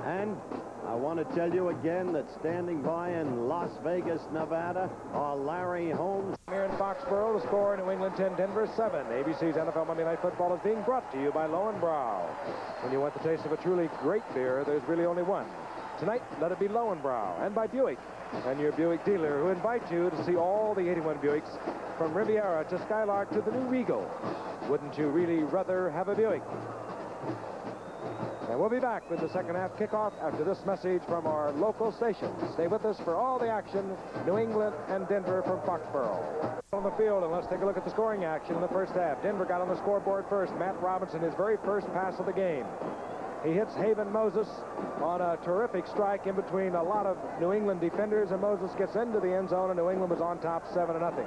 And I want to tell you again that standing by in Las Vegas, Nevada, are Larry Holmes. Here in Foxborough, the score: New England 10, Denver 7. ABC's NFL Monday Night Football is being brought to you by Lowenbrow. When you want the taste of a truly great beer, there's really only one. Tonight, let it be Lowenbrow. And by Buick, and your Buick dealer, who invites you to see all the 81 Buicks from Riviera to Skylark to the new Regal. Wouldn't you really rather have a Buick? And we'll be back with the second half kickoff after this message from our local station. Stay with us for all the action, New England and Denver from Foxborough. On the field, and let's take a look at the scoring action in the first half. Denver got on the scoreboard first. Matt Robinson, his very first pass of the game. He hits Haven Moses on a terrific strike in between a lot of New England defenders, and Moses gets into the end zone, and New England was on top 7-0.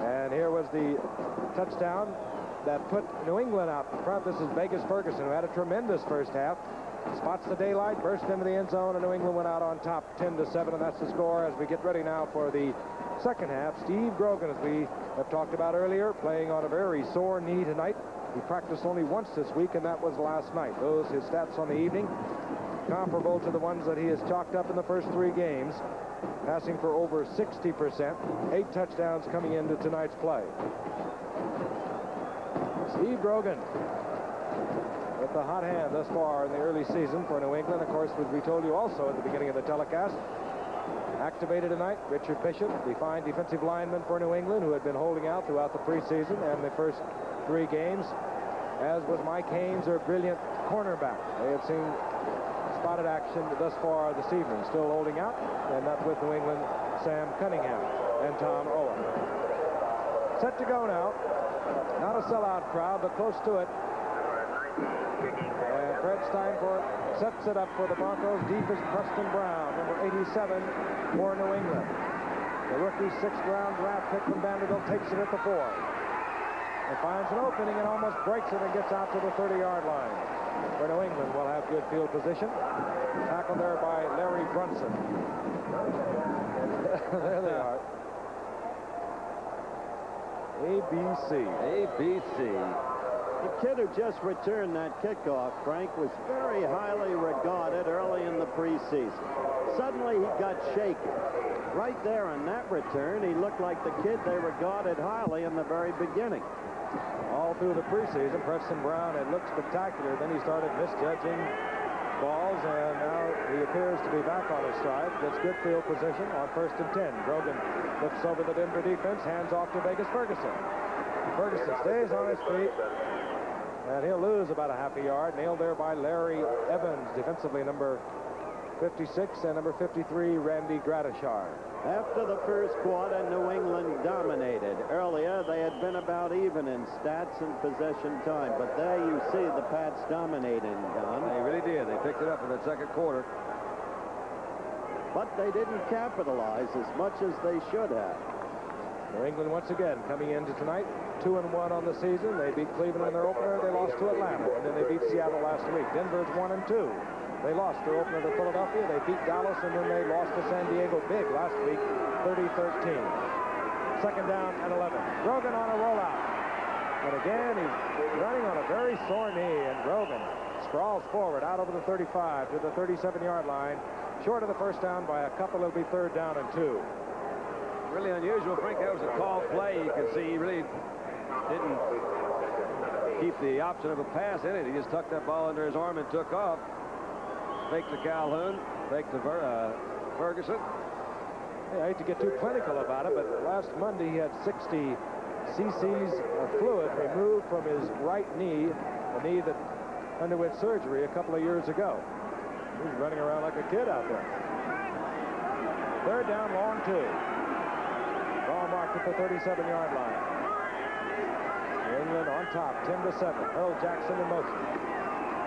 And here was the touchdown that put New England out in front. This is Vegas Ferguson, who had a tremendous first half. Spots the daylight, burst into the end zone, and New England went out on top 10-7, and that's the score as we get ready now for the second half. Steve Grogan, as we have talked about earlier, playing on a very sore knee tonight. He practiced only once this week, and that was last night. Those his stats on the evening, comparable to the ones that he has chalked up in the first 3 games, passing for over 60%, 8 touchdowns coming into tonight's play. Steve Grogan with the hot hand thus far in the early season for New England. Of course, as we told you also at the beginning of the telecast, activated tonight, Richard Bishop, the fine defensive lineman for New England, who had been holding out throughout the preseason and the first 3 games, as was Mike Haynes, their brilliant cornerback. They have seen spotted action thus far this evening, still holding out, and that with New England, Sam Cunningham and Tom Owen. Set to go now. Not a sellout crowd, but close to it. And Fred Steinfort sets it up for the Broncos. Deep is Preston Brown, number 87 for New England. The rookie 6th-round draft pick from Vanderbilt takes it at the 4. And finds an opening and almost breaks it and gets out to the 30-yard line. For New England will have good field position. Tackled there by Larry Brunson. There they are. ABC. The kid who just returned that kickoff, Frank, was very highly regarded early in the preseason. Suddenly he got shaky. Right there on that return, he looked like the kid they regarded highly in the very beginning. All through the preseason, Preston Brown had looked spectacular. Then he started misjudging balls, and now he appears to be back on his stride. Gets good field position on 1st and 10. Grogan lifts over the Denver defense, hands off to Vegas Ferguson. Ferguson stays on his feet, and he'll lose about a half a yard. Nailed there by Larry Evans, defensively number 56, and number 53, Randy Gratishar. After the first quarter, New England dominated. Earlier, they had been about even in stats and possession time, but there you see the Pats dominating, Don. They really did. They picked it up in the second quarter. But they didn't capitalize as much as they should have. New England once again coming into tonight 2-1 on the season. They beat Cleveland in their opener. They lost to Atlanta, and then they beat Seattle last week. Denver's 1-2. They lost their opener to Philadelphia. They beat Dallas, and then they lost to San Diego big last week, 30-13. Second down and 11. Grogan on a rollout. And again, he's running on a very sore knee, and Grogan sprawls forward out over the 35 to the 37-yard line. Short of the first down by a couple. It'll be 3rd down and 2. Really unusual, Frank. That was a called play. You can see he really didn't keep the option of a pass in it. He just tucked that ball under his arm and took off. Fake to Calhoun, fake to Ferguson. Yeah, I hate to get too clinical about it, but last Monday he had 60 cc's of fluid removed from his right knee, a knee that underwent surgery a couple of years ago. He's running around like a kid out there. 3rd down, long 2. Ball marked at the 37-yard line. New England on top, 10-7. Earl Jackson in motion.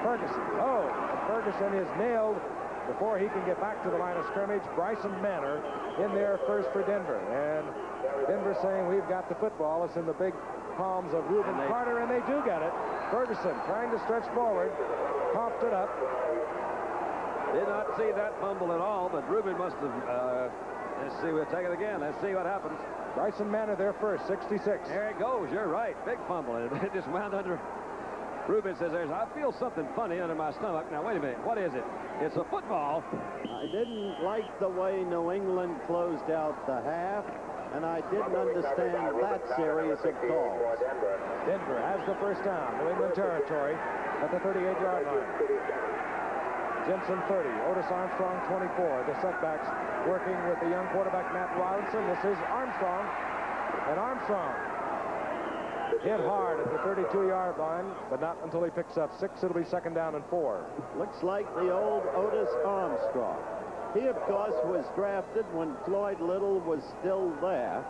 Ferguson. Oh, and Ferguson is nailed before he can get back to the line of scrimmage. Bryson Manor in there first for Denver. And Denver saying, we've got the football. It's in the big palms of Reuben Carter, and they do get it. Ferguson trying to stretch forward. Popped it up. Did not see that fumble at all, but Reuben must have. Let's see, we'll take it again. Let's see what happens. Bryson Manor there first, 66. There it goes. You're right. Big fumble. It just wound under Rubin says, I feel something funny under my stomach. Now, wait a minute. What is it? It's a football. I didn't like the way New England closed out the half, and I didn't understand that series of calls. Denver has the first down. New England territory at the 38-yard line. Jensen 30, Otis Armstrong 24. The setbacks working with the young quarterback Matt Robinson. This is Armstrong, and Armstrong hit hard at the 32-yard line, but not until he picks up 6. It'll be second down and 4. Looks like the old Otis Armstrong. He, of course, was drafted when Floyd Little was still there.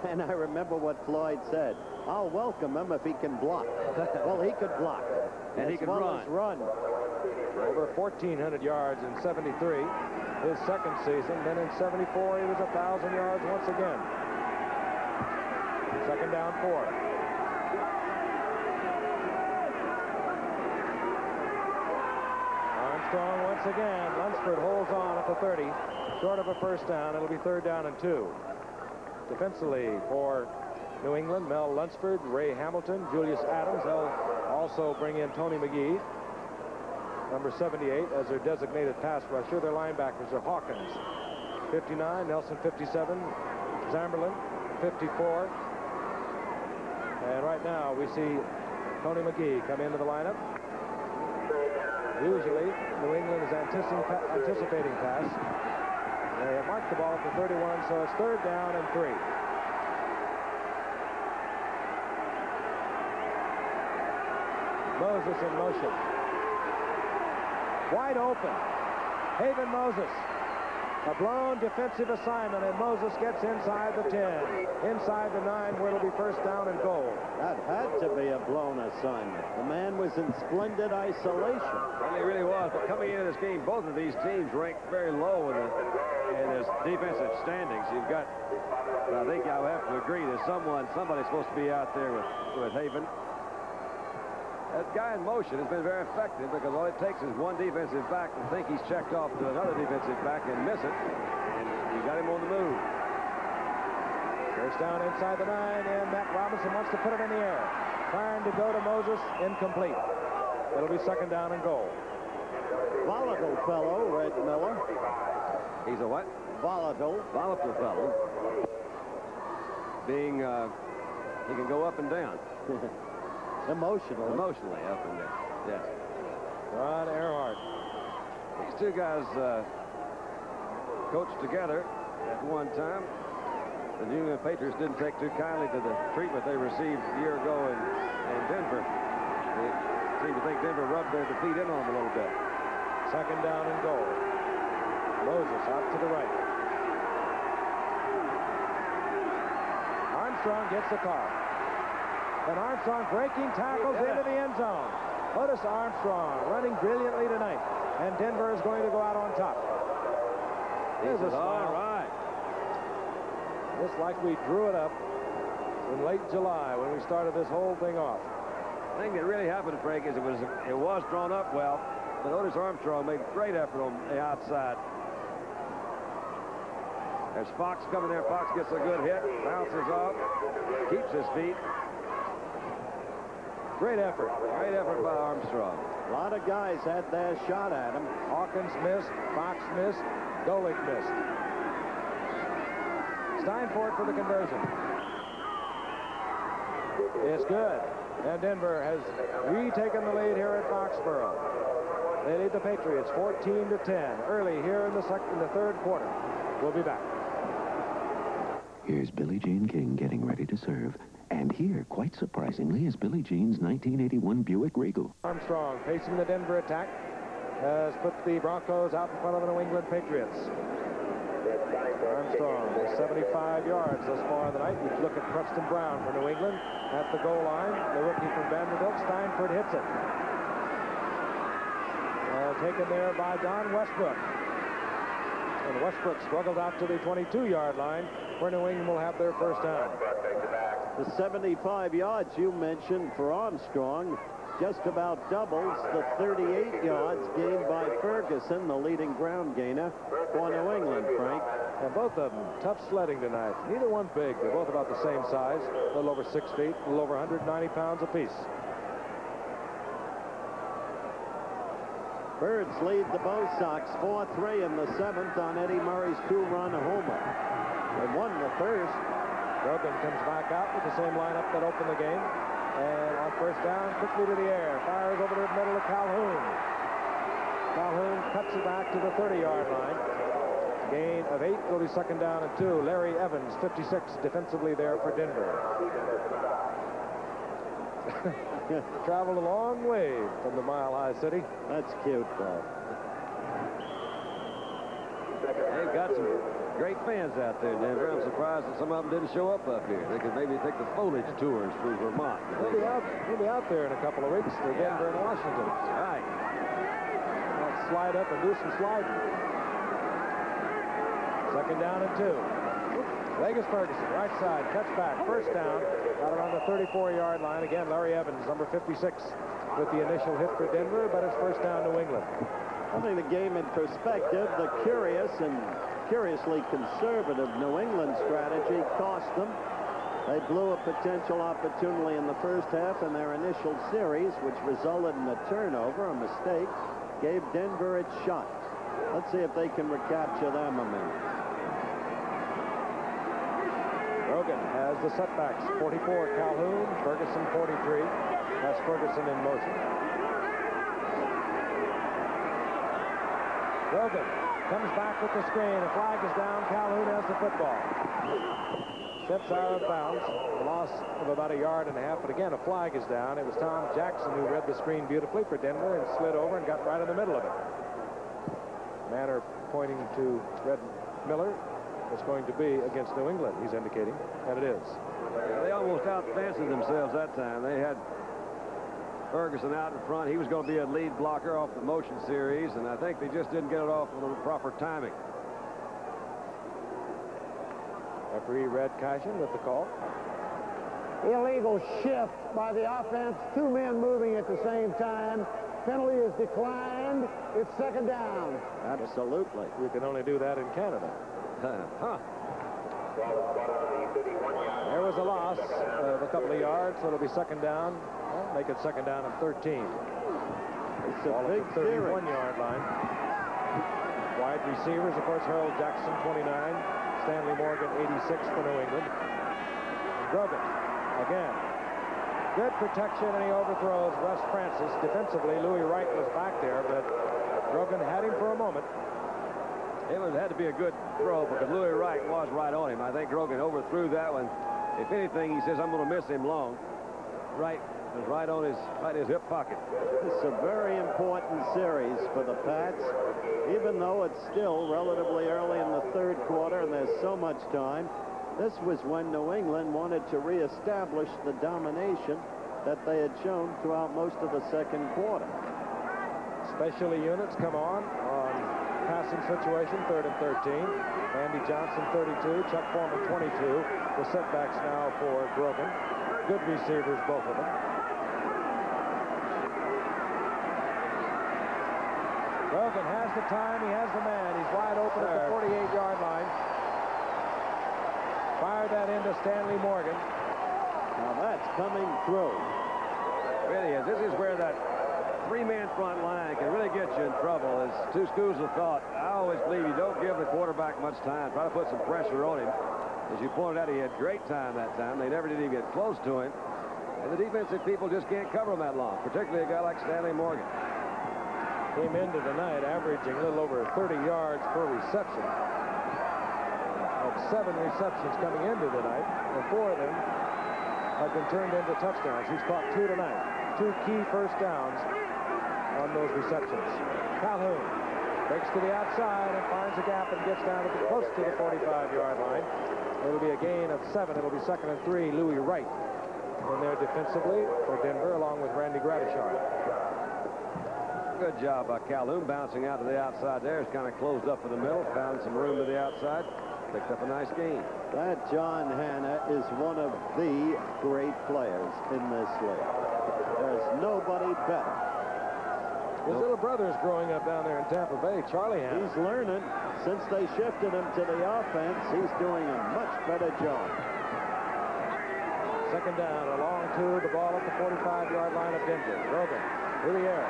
And I remember what Floyd said. I'll welcome him if he can block. Well, he could block. And he could run. Over 1,400 yards in 73, his second season. Then in 74, he was 1,000 yards once again. Second down 4. Armstrong once again. Lunsford holds on at the 30. Short of a first down. It'll be third down and 2. Defensively for New England, Mel Lunsford, Ray Hamilton, Julius Adams. They'll also bring in Tony McGee, number 78, as their designated pass rusher. Their linebackers are Hawkins, 59, Nelson, 57, Zamberlin, 54. And right now we see Tony McGee come into the lineup. Usually, New England is anticipating pass. They have marked the ball at the 31, so it's third down and 3. Moses in motion. Wide open. Haven Moses. A blown defensive assignment, and Moses gets inside the 10. Inside the 9, where it'll be first down and goal. That had to be a blown assignment. The man was in splendid isolation. Well, he really was. But coming into this game, both of these teams ranked very low in his defensive standings. You've got, I think I'll have to agree, there's somebody's supposed to be out there with Haven. That guy in motion has been very effective because all it takes is one defensive back to think he's checked off to another defensive back and miss it. And you got him on the move. First down inside the 9, and Matt Robinson wants to put it in the air. Trying to go to Moses, incomplete. It'll be second down and goal. Volatile fellow, Red Miller. He's a what? Volatile fellow. Being, he can go up and down. Emotionally up and down. Yes. Ron Earhart. These two guys coached together at one time. The New England Patriots didn't take too kindly to the treatment they received a year ago in Denver. They seem to think Denver rubbed their defeat in on them a little bit. Second down and goal. Moses out to the right. Armstrong gets the call. And Armstrong breaking tackles into the end zone. Otis Armstrong running brilliantly tonight. And Denver is going to go out on top. There's a smile. All right. Just like we drew it up in late July when we started this whole thing off. The thing that really happened, Frank, is it was drawn up well, but Otis Armstrong made a great effort on the outside. There's Fox coming there. Fox gets a good hit, bounces off, keeps his feet. Great effort by Armstrong. A lot of guys had their shot at him. Hawkins missed, Fox missed, Golick missed. Steinfort for the conversion. It's good. And Denver has retaken the lead here at Foxborough. They lead the Patriots 14-10 early here in the third quarter. We'll be back. Here's Billie Jean King getting ready to serve. And here, quite surprisingly, is Billie Jean's 1981 Buick Regal. Armstrong facing the Denver attack has put the Broncos out in front of the New England Patriots. Armstrong is 75 yards thus far in the night. You look at Preston Brown for New England at the goal line. The rookie from Vanderbilt, Steinfort, hits it. Taken there by Don Westbrook. And Westbrook struggled out to the 22-yard line where New England will have their first down. The 75 yards you mentioned for Armstrong just about doubles the 38 yards gained by Ferguson, the leading ground gainer for New England, Frank. And both of them tough sledding tonight. Neither one big. They're both about the same size, a little over 6 feet, a little over 190 pounds apiece. Birds lead the Bo Sox 4-3 in the 7th on Eddie Murray's 2-run homer. They won the first. Grogan comes back out with the same lineup that opened the game. And on first down, quickly to the air. Fires over to the middle of Calhoun. Calhoun cuts it back to the 30-yard line. Gain of 8. Will be second down and 2. Larry Evans, 56, defensively there for Denver. Traveled a long way from the Mile High City. That's cute, though. They've got some great fans out there, Denver. I'm surprised that some of them didn't show up here. They could maybe take the foliage tours through Vermont. We'll be out there in a couple of weeks for Denver and Washington. Right. Let's slide up and do some sliding. Second down and 2. Vegas Ferguson, right side, cuts back, first down, out around the 34-yard line. Again, Larry Evans, number 56, with the initial hit for Denver, but it's first down New England. Putting the game in perspective, the curious and curiously conservative New England strategy cost them. They blew a potential opportunity in the first half in their initial series, which resulted in a turnover, a mistake, gave Denver its shot. Let's see if they can recapture that momentum. Rogan has the setbacks. 44 Calhoun, Ferguson 43. That's Ferguson in motion. Rogan comes back with the screen. A flag is down. Calhoun has the football. Steps out of bounds. A loss of about 1.5 yards. But again, a flag is down. It was Tom Jackson who read the screen beautifully for Denver and slid over and got right in the middle of it. Manor pointing to Red Miller. It's going to be against New England, he's indicating, and it is. They almost outfancied themselves that time. They had Ferguson out in front. He was going to be a lead blocker off the motion series, and I think they just didn't get it off with the proper timing. Referee Red Cashin with the call. Illegal shift by the offense. 2 men moving at the same time. Penalty is declined. It's second down. Absolutely. You can only do that in Canada. Huh. There was a loss of a couple of yards, so it'll be second down. Well, make it second down and 13. It's a Ball big at the 31-yard line. Wide receivers, of course, Harold Jackson, 29. Stanley Morgan, 86 for New England. Grogan, again. Good protection, and he overthrows Wes Francis. Defensively, Louis Wright was back there, but Grogan had him for a moment. It had to be a good throw because Louis Wright was right on him. I think Grogan overthrew that one. If anything, he says, I'm going to miss him long. Wright was right on his hip pocket. It's a very important series for the Pats, even though it's still relatively early in the third quarter and there's so much time. This was when New England wanted to reestablish the domination that they had shown throughout most of the second quarter. Specialty units come on passing situation, 3rd and 13. Andy Johnson, 32. Chuck Foreman, 22. The setbacks now for Grogan. Good receivers, both of them. Grogan has the time. He has the man. He's wide open at the 48-yard line. Fire that into Stanley Morgan. Now that's coming through. Really is. This is where that 3-man front line can really get you in trouble. There's 2 schools of thought. I always believe you don't give the quarterback much time. Try to put some pressure on him. As you pointed out, he had great time that time. They never did even get close to him. And the defensive people just can't cover him that long, particularly a guy like Stanley Morgan. Came into the night averaging a little over 30 yards per reception. Had 7 receptions coming into the night, and 4 of them have been turned into touchdowns. He's caught 2 tonight. 2 key first downs on those receptions. Calhoun breaks to the outside and finds a gap and gets down to close to the 45-yard line. It'll be a gain of 7. It'll be second and 3. Louis Wright in there defensively for Denver, along with Randy Gratishar. Good job by Calhoun bouncing out to the outside there. It's kind of closed up in the middle, found some room to the outside, picked up a nice gain. That John Hanna is one of the great players in this league. There's nobody better. His little brother is growing up down there in Tampa Bay, Charlie Hanna. He's learning. Since they shifted him to the offense, he's doing a much better job. Second down, a long 2, the ball at the 45-yard line of Denver. Grogan through the air.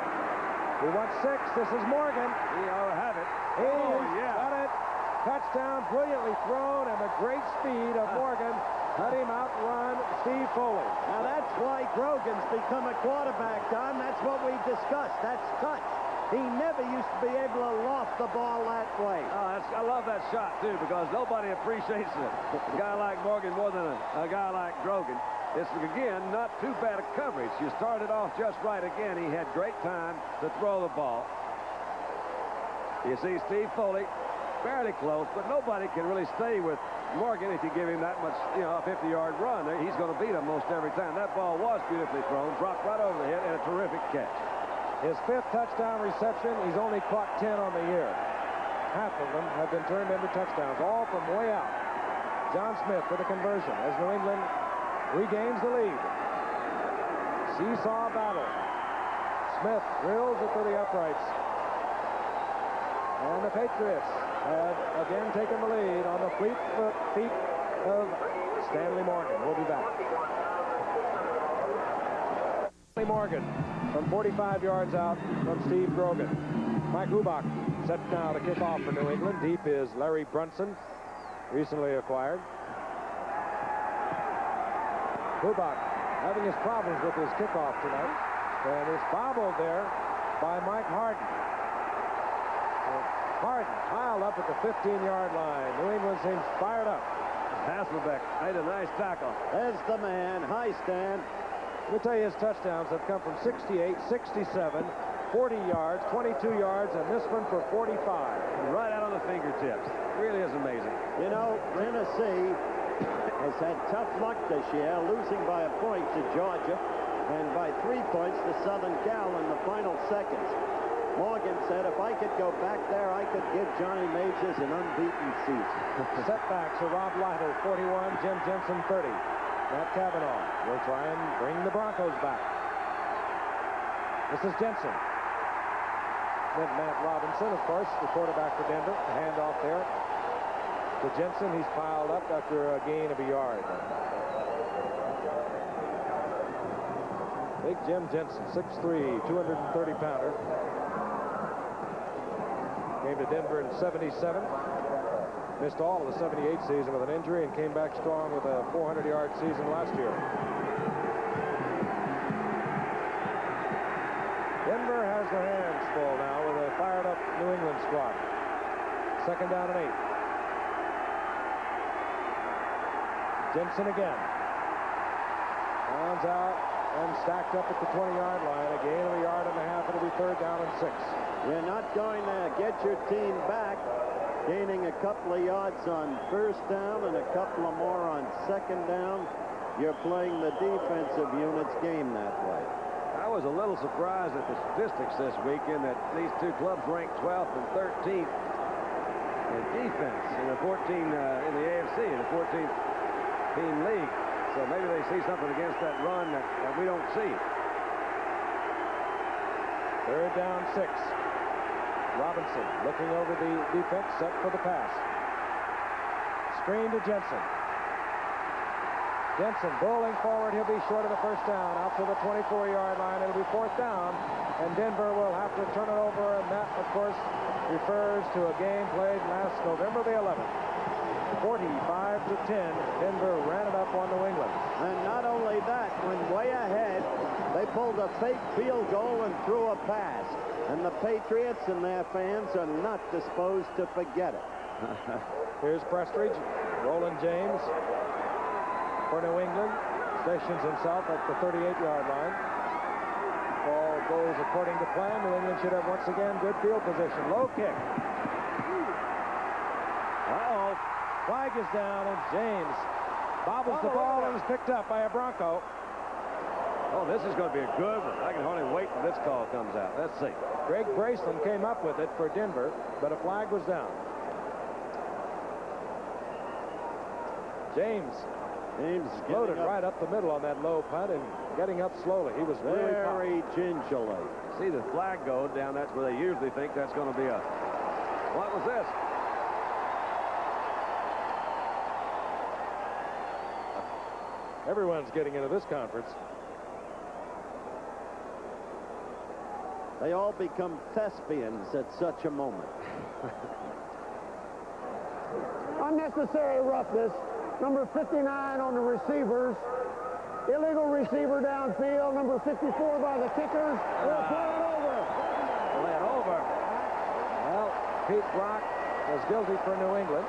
He wants 6. This is Morgan. He ought to have it. He's got it. Touchdown, brilliantly thrown, and the great speed of Morgan let him outrun Steve Foley. Now that's why Grogan's become a quarterback, Don. That's what we discussed. That's touch. He never used to be able to loft the ball that way. Oh, I love that shot, too, because nobody appreciates a guy like Morgan more than a guy like Grogan. It's, again, not too bad a coverage. You started off just right again. He had great time to throw the ball. You see Steve Foley fairly close, but nobody can really stay with Morgan if you give him that much, a 50-yard run. He's going to beat him most every time. That ball was beautifully thrown, dropped right over the head, and a terrific catch. His 5th touchdown reception. He's only caught 10 on the year. Half of them have been turned into touchdowns, all from way out. John Smith with a conversion as New England regains the lead. Seesaw battle. Smith drills it to the uprights. And the Patriots have again taken the lead on the fleet feet of Stanley Morgan. We'll be back. Stanley Morgan from 45 yards out from Steve Grogan. Mike Hubach set now to kick off for New England. Deep is Larry Brunson, recently acquired. Hubach having his problems with his kickoff tonight, and is bobbled there by Mike Harden. Harden piled up at the 15-yard line. New England seems fired up. Hasselbeck made a nice tackle. There's the man. High stand. Let me tell you, his touchdowns have come from 68, 67, 40 yards, 22 yards, and this one for 45. Right out on the fingertips. Really is amazing. You know, Tennessee has had tough luck this year, losing by a point to Georgia and by 3 points to Southern Cal in the final seconds. Morgan said, if I could go back there, I could give Johnny Majors an unbeaten season. Setbacks for Rob Lytle, 41, Jim Jensen, 30. Matt Cavanaugh will try and bring the Broncos back. This is Jensen. Then Matt Robinson, of course, the quarterback for Denver. Handoff there to Jensen. He's piled up after a gain of a yard. Big Jim Jensen, 6'3", 230-pounder. Came to Denver in '77. Missed all of the '78 season with an injury and came back strong with a 400-yard season last year. Denver has their hands full now with a fired-up New England squad. 2nd down and 8. Jensen again. Hands out and stacked up at the 20-yard line. A gain of a yard and a half. It'll be 3rd down and 6. You're not going to get your team back, gaining a couple of yards on 1st down and a couple of more on 2nd down. You're playing the defensive unit's game that way. I was a little surprised at the statistics this weekend that these two clubs ranked 12th and 13th in defense in the 14 in the AFC, in the 14th team league. So maybe they see something against that run that we don't see. 3rd down, 6. Robinson looking over the defense, set for the pass. Screen to Jensen. Jensen bowling forward. He'll be short of the 1st down. Out to the 24-yard line. It'll be 4th down. And Denver will have to turn it over. And that, of course, refers to a game played last November the 11th. 45-10. Denver ran it up on New England. And not only that, when way ahead, they pulled a fake field goal and threw a pass. And the Patriots and their fans are not disposed to forget it. Here's Prestridge. Roland James for New England. Stations himself at the 38-yard line. Ball goes according to plan. New England should have once again good field position. Low kick. Uh-oh. Flag is down, and James bobbles the ball and is picked up by a Bronco. Oh, this is going to be a good one. I can hardly wait till this call comes out. Let's see. Greg Braceland came up with it for Denver, but a flag was down. James floated right up the middle on that low punt and getting up slowly. He was very gingerly. See the flag go down. That's where they usually think that's going to be a... What was this? Everyone's getting into this conference. They all become thespians at such a moment. Unnecessary roughness. Number 59 on the receivers. Illegal receiver downfield. Number 54 by the kickers. They'll play it over. Play it over. Well, Pete Brock was guilty for New England.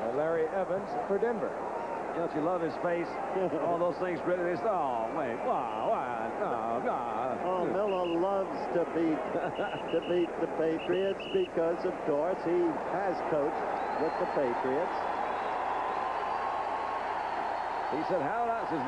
And Larry Evans for Denver. Don't you love his face? All those things written. Oh, wait. Wow. No. Oh, Miller loves to beat the Patriots because, of course, he has coached with the Patriots. He said, how that is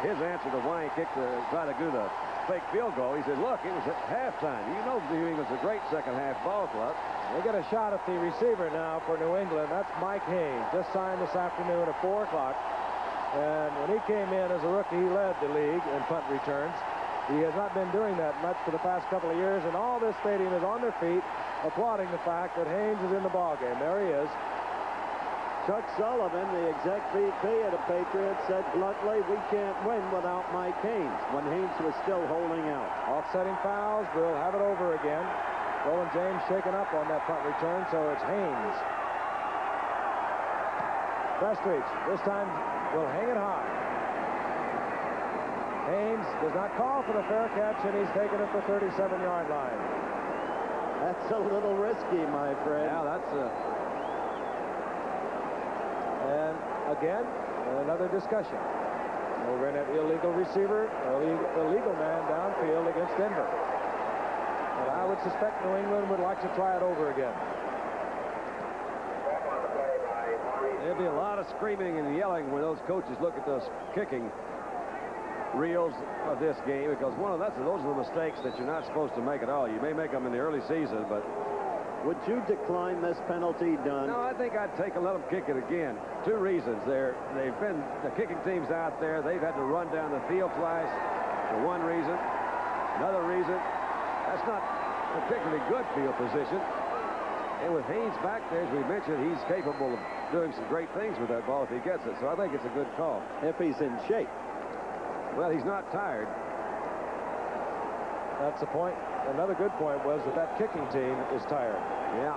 his answer to why he kicked the try to do the fake field goal. He said, look, it was at halftime. You know New England's a great second half ball club. They get a shot at the receiver now for New England. That's Mike Haynes, just signed this afternoon at 4 o'clock. And when he came in as a rookie, he led the league in punt returns. He has not been doing that much for the past couple of years, and all this stadium is on their feet, applauding the fact that Haynes is in the ballgame. There he is. Chuck Sullivan, the exec VP of the Patriots, said bluntly, we can't win without Mike Haynes, when Haynes was still holding out. Offsetting fouls. We'll have it over again. Roland James shaken up on that punt return, so it's Haynes. Prestridge, this time, will hang it high. Haynes does not call for the fair catch, and he's taken it for 37-yard line. That's a little risky, my friend. Yeah, that's And again, another discussion over in that illegal receiver, illegal man downfield against Denver. And I would suspect New England would like to try it over again. there'll be a lot of screaming and yelling when those coaches look at those kicking reels of this game, because those are the mistakes that you're not supposed to make at all. You may make them in the early season, but would you decline this penalty, Dunn? no, I think I'd take and let them kick it again. Two reasons. They've been the kicking teams out there. They've had to run down the field twice for one reason. Another reason, that's not particularly good field position. And with Haynes back there, as we mentioned, he's capable of doing some great things with that ball if he gets it. So I think it's a good call. If he's in shape. Well, he's not tired. That's the point. Another good point was that kicking team is tired. Yeah.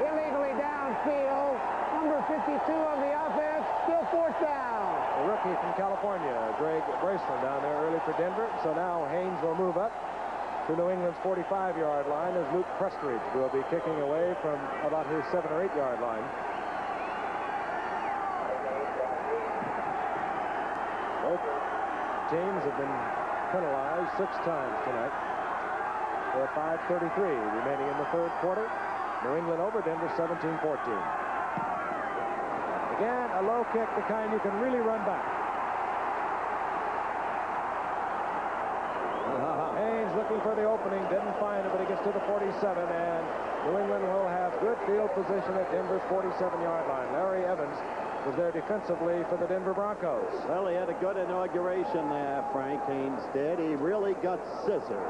Illegally downfield. Number 52 on the offense. Still fourth down. The rookie from California, Greg Braceland, down there early for Denver. So now Haynes will move up to New England's 45-yard line as Luke Prestridge will be kicking away from about his 7- or 8-yard line. Both teams have been penalized 6 times tonight. There are 5:33 remaining in the third quarter. New England over Denver 17-14. Again, a low kick, the kind you can really run back. Haynes looking for the opening, didn't find it, but he gets to the 47, and New England will have good field position at Denver's 47-yard line. Larry Evans was there defensively for the Denver Broncos. Well, he had a good inauguration there, Frank Haynes did. He really got scissored.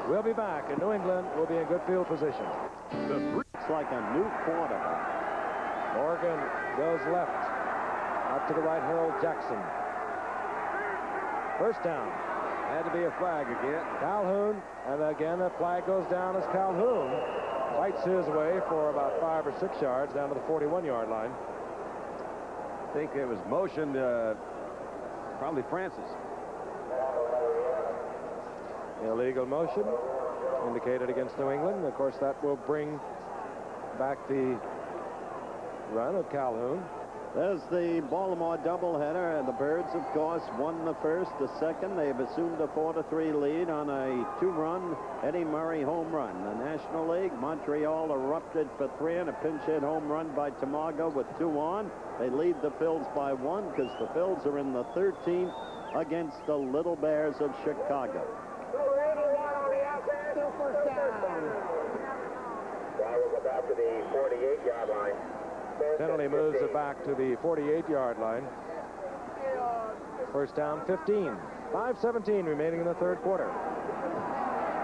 We'll be back, and New England will be in good field position. It's like a new quarterback. Morgan goes left. Out to the right, Harold Jackson. First down. Had to be a flag again. Calhoun, and again a flag goes down as Calhoun fights his way for about 5 or 6 yards down to the 41-yard line. I think it was motioned, probably Francis. Illegal motion indicated against New England. Of course, that will bring back the run of Calhoun. There's the Baltimore doubleheader, and the Birds, of course, won the first. The second, they've assumed a 4-3 lead on a 2-run Eddie Murray home run. The National League, Montreal erupted for 3 and a pinch hit home run by Tamago with 2 on. They lead the Phils by 1 because the Phils are in the 13th against the Little Bears of Chicago. Still first down. Ball will go back to the 48-yard line. Penalty moves it back to the 48-yard line. First down, 15. 5:17 remaining in the third quarter.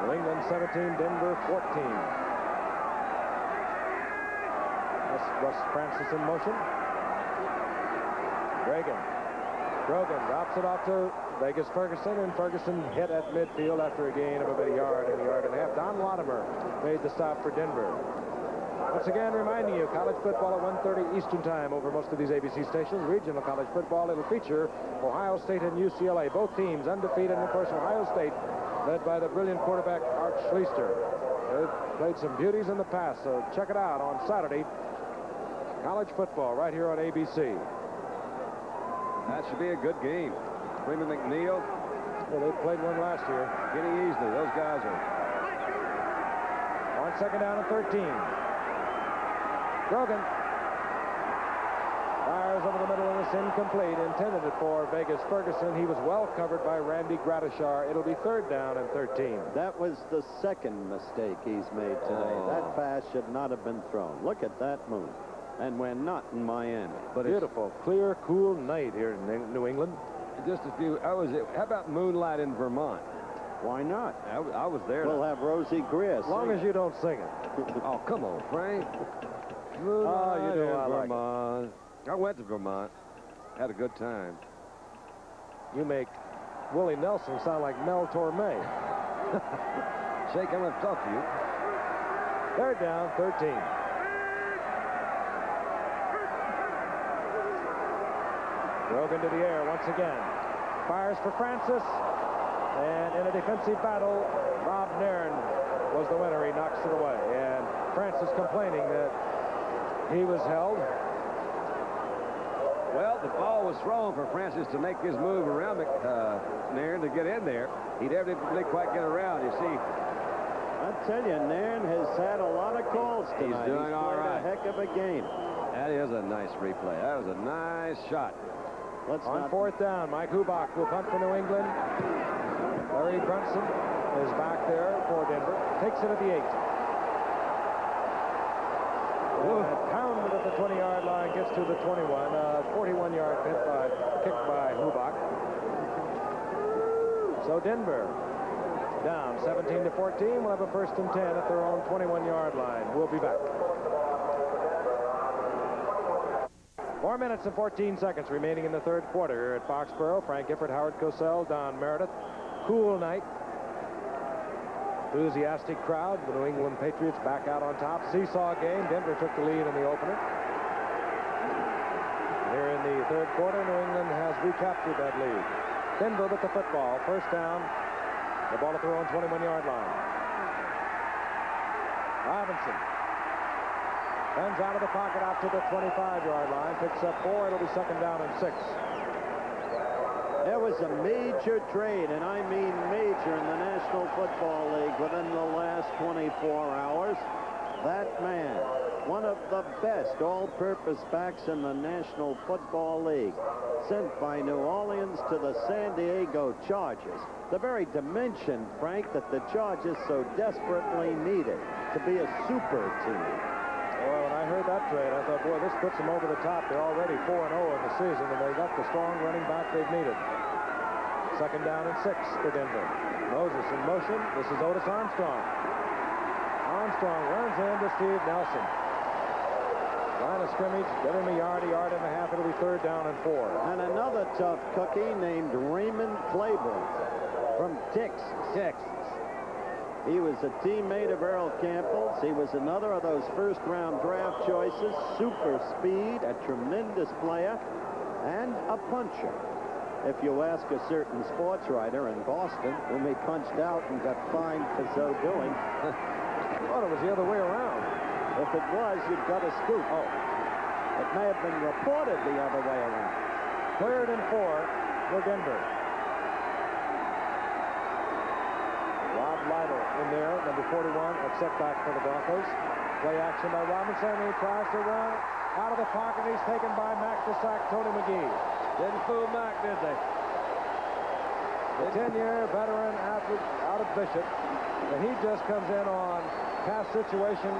New England 17, Denver 14. That's Russ Francis in motion. Reagan Grogan drops it off to Vegas Ferguson, and Ferguson hit at midfield after a gain of about a yard and a yard and a half. Don Latimer made the stop for Denver. Once again, reminding you, college football at 1:30 Eastern Time over most of these ABC stations. Regional college football, it'll feature Ohio State and UCLA. Both teams undefeated, and of course, Ohio State led by the brilliant quarterback Art Schlichter. They've played some beauties in the past, so check it out on Saturday. College football right here on ABC. That should be a good game. Freeman McNeil. Well, they played one last year. Getting easily. Those guys are. On second down and 13. Grogan fires over the middle, and it's incomplete. Intended it for Vegas Ferguson. He was well covered by Randy Gradishar. It'll be third down and 13. That was the second mistake he's made today. That pass should not have been thrown. Look at that move. And we're not in Miami. But beautiful, clear, cool night here in New England. Just a few. How about moonlight in Vermont? Why not? I was there. We'll have Rosie Greer. As long as you don't sing it. Oh, come on, Frank. Moonlight in Vermont. I went to Vermont. Had a good time. You make Willie Nelson sound like Mel Torme. Shake, I'm going to talk to you. Third down, 13. Grogan to the air once again. Fires for Francis. And in a defensive battle, Bob Nairn was the winner. He knocks it away. And Francis complaining that he was held. Well, the ball was thrown for Francis to make his move around Nairn to get in there. He never didn't quite get around, you see. I tell you, Nairn has had a lot of calls tonight. He's doing all right. A heck of a game. That is a nice replay. That was a nice shot. On fourth down, Mike Hubach will punt for New England. Larry Brunson is back there for Denver. Takes it at the 8. Pounded at the 20-yard line, gets to the 21. 41-yard kick by Hubach. So Denver down 17-14. We'll have a first and 10 at their own 21-yard line. We'll be back. 4 minutes and 14 seconds remaining in the third quarter here at Foxborough. Frank Gifford, Howard Cosell, Don Meredith. Cool night. Enthusiastic crowd. The New England Patriots back out on top. Seesaw game. Denver took the lead in the opener. Here in the third quarter, New England has recaptured that lead. Denver with the football. First down. The ball at their own 21-yard line. Robinson runs out of the pocket out to the 25-yard line. Picks up 4. It'll be second down and 6. There was a major trade, and I mean major, in the National Football League within the last 24 hours. That man, one of the best all-purpose backs in the National Football League, sent by New Orleans to the San Diego Chargers. The very dimension, Frank, that the Chargers so desperately needed to be a super team. Well, when I heard that trade, I thought, boy, this puts them over the top. They're already 4-0 in the season, and they got the strong running back they've needed. Second down and 6 for Denver. Moses in motion. This is Otis Armstrong. Armstrong runs into Steve Nelson. Line of scrimmage, get him a yard and a half. It'll be third down and 4. And another tough cookie named Raymond Claiborne from Texas. He was a teammate of Earl Campbell's. He was another of those first-round draft choices. Super speed, a tremendous player, and a puncher. If you ask a certain sports writer in Boston, whom he punched out and got fined for so doing. Well, it was the other way around. If it was, you've got a scoop. Oh, it may have been reported the other way around. Third and 4 for Denver. Rob Lytle in there, number 41, a setback for the Broncos. Play action by Robinson. He tries to run out of the pocket. He's taken by Mac to sack Tony McGee. Didn't fool Mac, did they? The 10-year veteran athlete out of Bishop. And he just comes in on pass situation,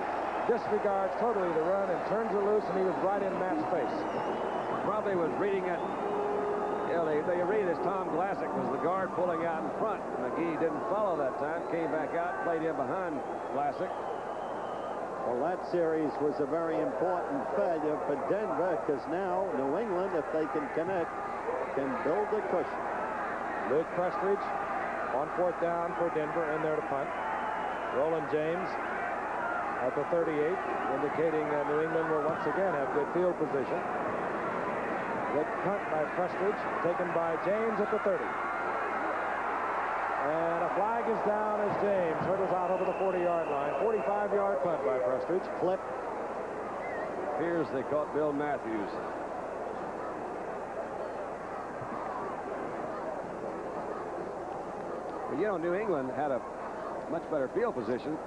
disregards totally the run, and turns it loose, and he was right in Matt's face. Probably was reading it. You know, they read as Tom Glassick was the guard pulling out in front. McGee didn't follow that time, came back out, played in behind Glassick. Well, that series was a very important failure for Denver, because now New England, if they can can build a cushion. Luke Prestridge on 4th down for Denver, in there to punt. Roland James at the 38, indicating New England will once again have good field position. Good punt by Prestridge, taken by James at the 30. And a flag is down as James hurdles out over the 40-yard line. 45-yard punt by Prestridge. Clip. Appears they caught Bill Matthews. But, you know, New England had a much better field position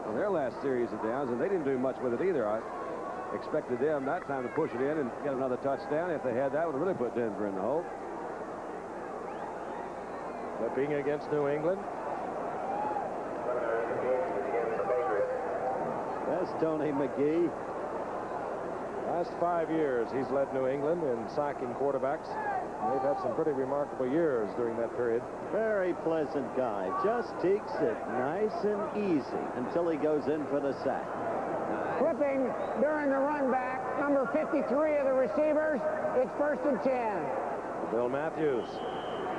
on their last series of downs, and they didn't do much with it either. I expected them that time to push it in and get another touchdown. If they had that, would have really put Denver in the hole. But being against New England. That's Tony McGee. Last 5 years, he's led New England in sacking quarterbacks. They've had some pretty remarkable years during that period. Very pleasant guy. Just takes it nice and easy until he goes in for the sack. Clipping during the run back, number 53 of the receivers. It's 1st and 10. Bill Matthews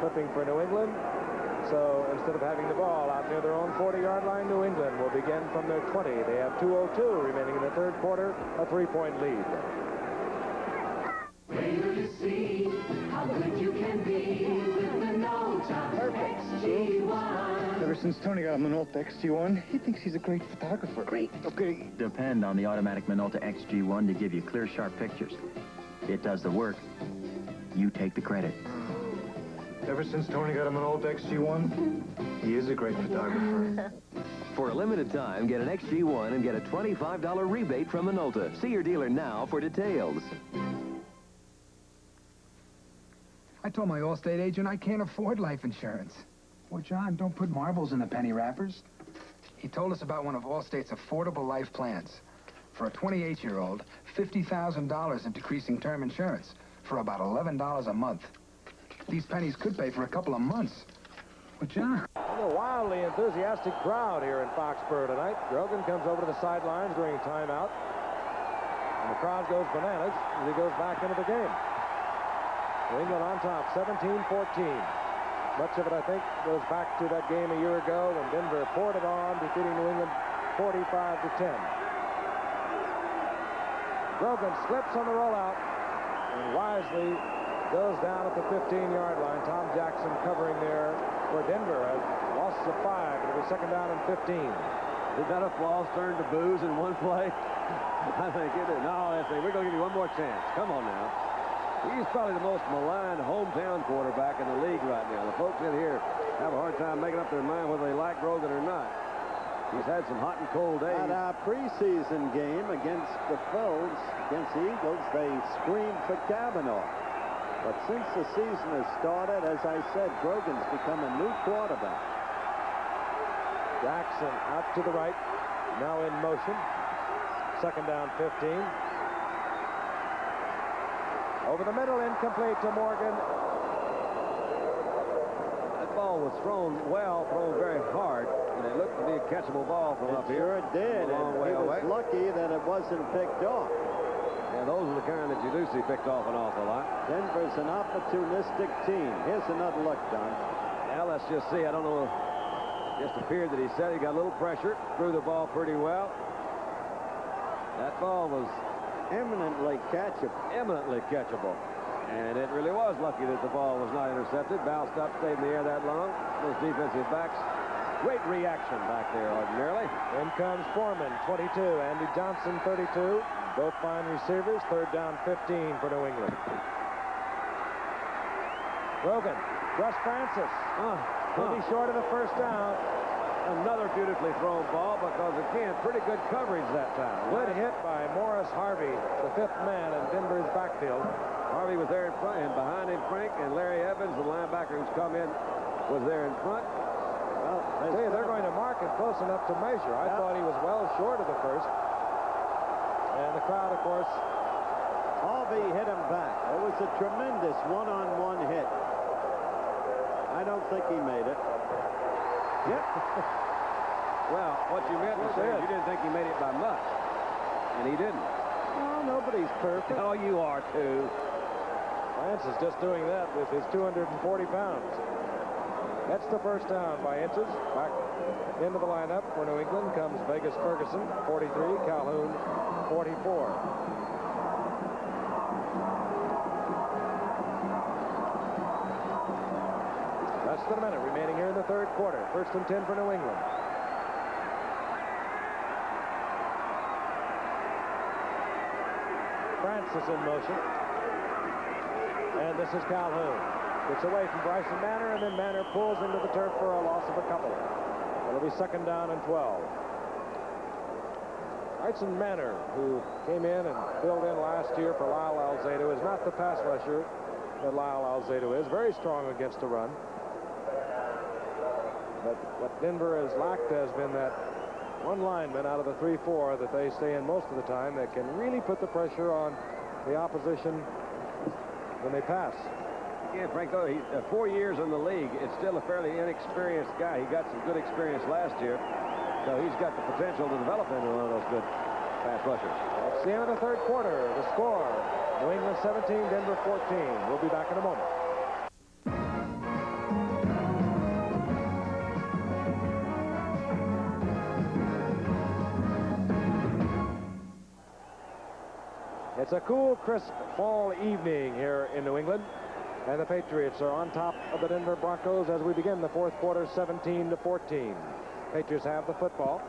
clipping for New England. So instead of having the ball out near their own 40-yard line, New England will begin from their 20. They have 2:02 remaining in the 3rd quarter, a 3-point lead. Wait till you see how good you can be with Minolta XG1. Ever since Tony got a Minolta XG1, he thinks he's a great photographer. Great. Okay. Depend on the automatic Minolta XG1 to give you clear, sharp pictures. It does the work. You take the credit. Ever since Tony got a Minolta XG1, he is a great photographer. For a limited time, get an XG1 and get a $25 rebate from Minolta. See your dealer now for details. I told my Allstate agent I can't afford life insurance. Well, John, don't put marbles in the penny wrappers. He told us about one of Allstate's affordable life plans. For a 28-year-old, $50,000 in decreasing term insurance for about $11 a month. These pennies could pay for a couple of months. But, John... A wildly enthusiastic crowd here in Foxborough tonight. Grogan comes over to the sidelines during timeout. And the crowd goes bananas as he goes back into the game. New England on top, 17-14. Much of it, I think, goes back to that game a year ago when Denver poured it on, defeating New England 45-10. Grogan slips on the rollout and wisely goes down at the 15-yard line. Tom Jackson covering there for Denver. A loss of 5. It'll be 2nd down and 15. Is that a false turn to booze in one play? I think it is. No, we're going to give you one more chance. Come on now. He's probably the most maligned hometown quarterback in the league right now. The folks in here have a hard time making up their mind whether they like Grogan or not. He's had some hot and cold days. At our preseason game against the Phils, against the Eagles, they screamed for Kavanaugh. But since the season has started, as I said, Grogan's become a new quarterback. Jackson out to the right, now in motion. 2nd down, 15. Over the middle, incomplete to Morgan. That ball was thrown well, thrown very hard, and it looked to be a catchable ball from up here. Sure it did, and he was lucky that it wasn't picked off. Yeah, those are the kind that you do see picked off an awful lot. Denver's an opportunistic team. Here's another look, Don. Now, let's just see. I don't know. Just appeared that he said he got a little pressure, threw the ball pretty well. That ball was eminently catchable. Eminently catchable. And it really was lucky that the ball was not intercepted. Bounced up, stayed in the air that long. Those defensive backs, great reaction back there ordinarily. In comes Foreman, 22. Andy Johnson, 32. Both fine receivers. 3rd down, 15 for New England. Grogan, Russ Francis. Will be short of the 1st down. Another beautifully thrown ball because, again, pretty good coverage that time. Good hit by Morris Harvey, the 5th man in Denver's backfield. Harvey was there in front, and behind him, Frank, and Larry Evans, the linebacker who's come in, was there in front. Well, they're going to mark him close enough to measure. I thought he was well short of the 1st. And the crowd, of course. Harvey hit him back. It was a tremendous one-on-one hit. I don't think he made it. Yep. Well, what you meant to say is you didn't think he made it by much. And he didn't. Well, nobody's perfect. Oh, you are, too. Lance is just doing that with his 240 pounds. That's the first down by inches. Back into the lineup for New England comes Vegas Ferguson, 43, Calhoun, 44. Less than a minute remaining here in the third quarter. 1st and 10 for New England. Francis in motion. And this is Calhoun. Gets away from Bryson Manor, and then Manor pulls into the turf for a loss of a couple. It'll be 2nd down and 12. Bryson Manor, who came in and filled in last year for Lyle Alzado, is not the pass rusher that Lyle Alzado is. Very strong against the run. But what Denver has lacked has been that one lineman out of the 3-4 that they stay in most of the time that can really put the pressure on the opposition when they pass. Yeah, Frank, though, he's 4 years in the league. It's still a fairly inexperienced guy. He got some good experience last year, so he's got the potential to develop into one of those good pass rushers. It's the end of the third quarter. The score, New England 17, Denver 14. We'll be back in a moment. It's a cool, crisp fall evening here in New England. And the Patriots are on top of the Denver Broncos as we begin the fourth quarter, 17-14. Patriots have the football.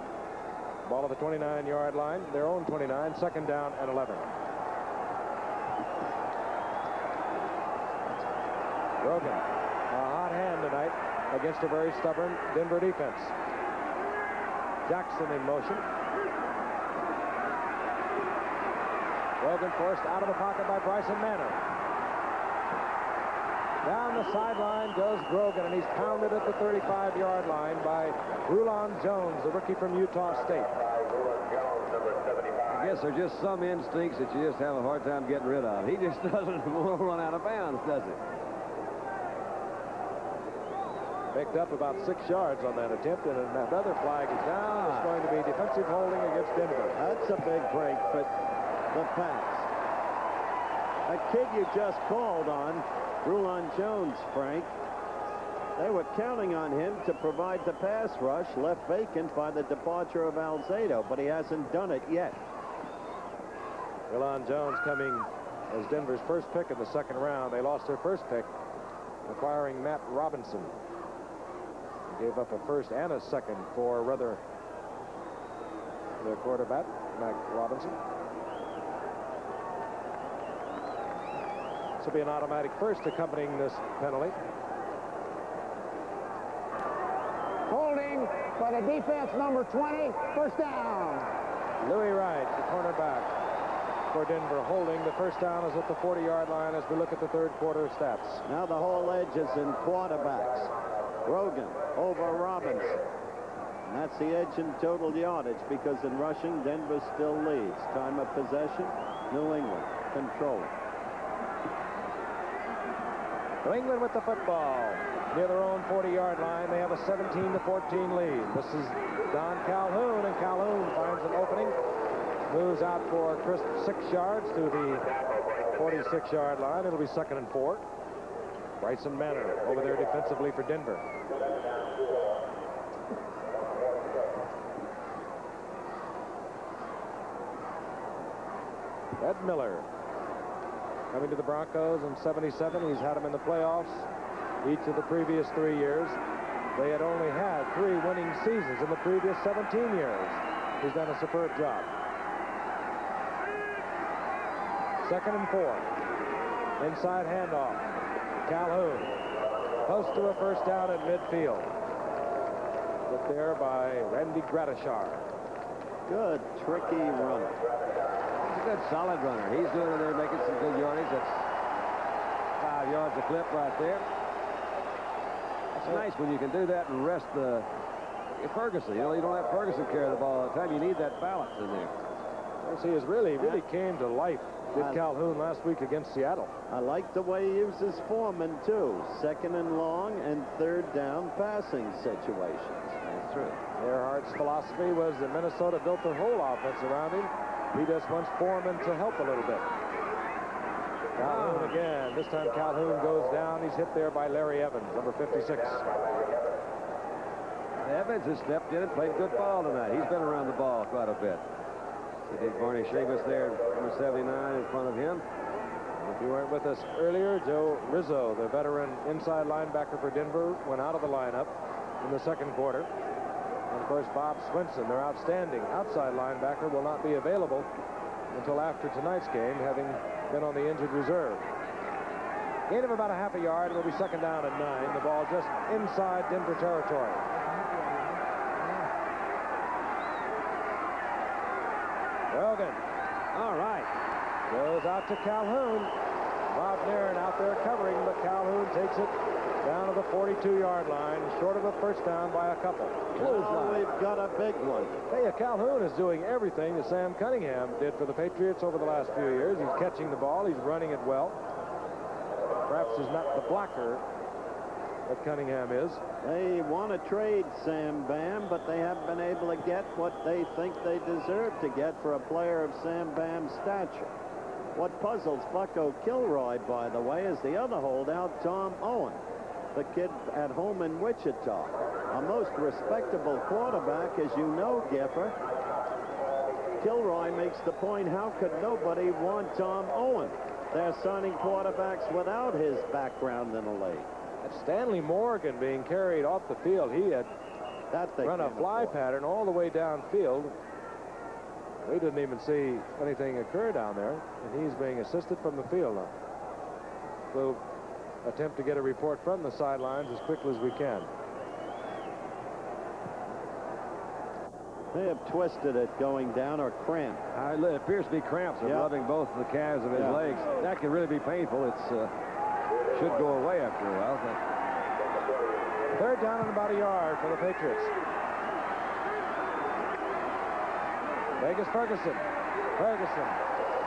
Ball at the 29-yard line, their own 29, 2nd down and 11. Rogan, a hot hand tonight against a very stubborn Denver defense. Jackson in motion. Rogan forced out of the pocket by Bryson Manor. Down the sideline goes Grogan, and he's pounded at the 35-yard line by Rulon Jones, the rookie from Utah State. I guess there are just some instincts that you just have a hard time getting rid of. He just doesn't want to run out of bounds, does he? Picked up about 6 yards on that attempt, and another flag is down. It's going to be defensive holding against Denver. That's a big break for the Pats. A kid you just called on, Rulon Jones, Frank. They were counting on him to provide the pass rush, left vacant by the departure of Alzado, but he hasn't done it yet. Rulon Jones coming as Denver's first pick in the 2nd round. They lost their first pick, acquiring Matt Robinson. They gave up a 1st and a 2nd for Ruther, their quarterback, Matt Robinson. This will be an automatic 1st accompanying this penalty. Holding by the defense, number 20, 1st down. Louis Wright, the cornerback for Denver, holding. The 1st down is at the 40-yard line as we look at the third quarter stats. Now the whole edge is in quarterbacks. Rogan over Robinson. And that's the edge in total yardage, because in rushing, Denver still leads. Time of possession, New England controlling. New England with the football near their own 40-yard line. They have a 17-14 lead. This is Don Calhoun, and Calhoun finds an opening. Moves out for a crisp 6 yards to the 46-yard line. It'll be 2nd and 4. Bryson Manor over there defensively for Denver. Ed Miller coming to the Broncos in '77. He's had them in the playoffs each of the previous 3 years. They had only had 3 winning seasons in the previous 17 years. He's done a superb job. 2nd and 4. Inside handoff. Calhoun. Close to a 1st down at midfield. Put there by Randy Gratishar. Good, tricky runner. He's a good, solid runner. He's doing it there, making some good yardage. That's 5 yards a clip right there. It's nice when you can do that and rest the Ferguson. You know, you don't have Ferguson carry the ball all the time. You need that balance in there. Yes, he has really came to life, did Calhoun last week against Seattle. I like the way he uses Foreman, too. 2nd and long and 3rd down passing situations. That's true. Earhart's philosophy was that Minnesota built their whole offense around him. He just wants Foreman to help a little bit. Calhoun again. This time Calhoun goes down. He's hit there by Larry Evans, number 56. Evans has stepped in and played good ball tonight. He's been around the ball quite a bit. See Barney Sheamus there, number 79 in front of him. If you weren't with us earlier, Joe Rizzo, the veteran inside linebacker for Denver, went out of the lineup in the second quarter. And of course, Bob Swinson, their outstanding outside linebacker, will not be available until after tonight's game, having been on the injured reserve. Gain of about a half a yard. It'll be second down and 9. The ball just inside Denver territory. Rogan. All right. Goes out to Calhoun. Bob Nairn out there covering, but Calhoun takes it down to the 42-yard line, short of a first down by a couple. Now we've got a big one. Hey, Calhoun is doing everything that Sam Cunningham did for the Patriots over the last few years. He's catching the ball. He's running it well. Perhaps he's not the blocker that Cunningham is. They want to trade Sam Bam, but they haven't been able to get what they think they deserve to get for a player of Sam Bam's stature. What puzzles Bucko Kilroy, by the way, is the other holdout, Tom Owen, the kid at home in Wichita. A most respectable quarterback, as you know, Gipper. Kilroy makes the point, how could nobody want Tom Owen? They're signing quarterbacks without his background in the league. That's Stanley Morgan being carried off the field. He had run a fly pattern all the way downfield. We didn't even see anything occur down there, and he's being assisted from the field now. We'll attempt to get a report from the sidelines as quickly as we can. They have twisted it going down or cramped. It appears to be cramps. They're rubbing both the calves of his legs. That can really be painful. It should go away after a while. Third down and about a yard for the Patriots. Vegas Ferguson.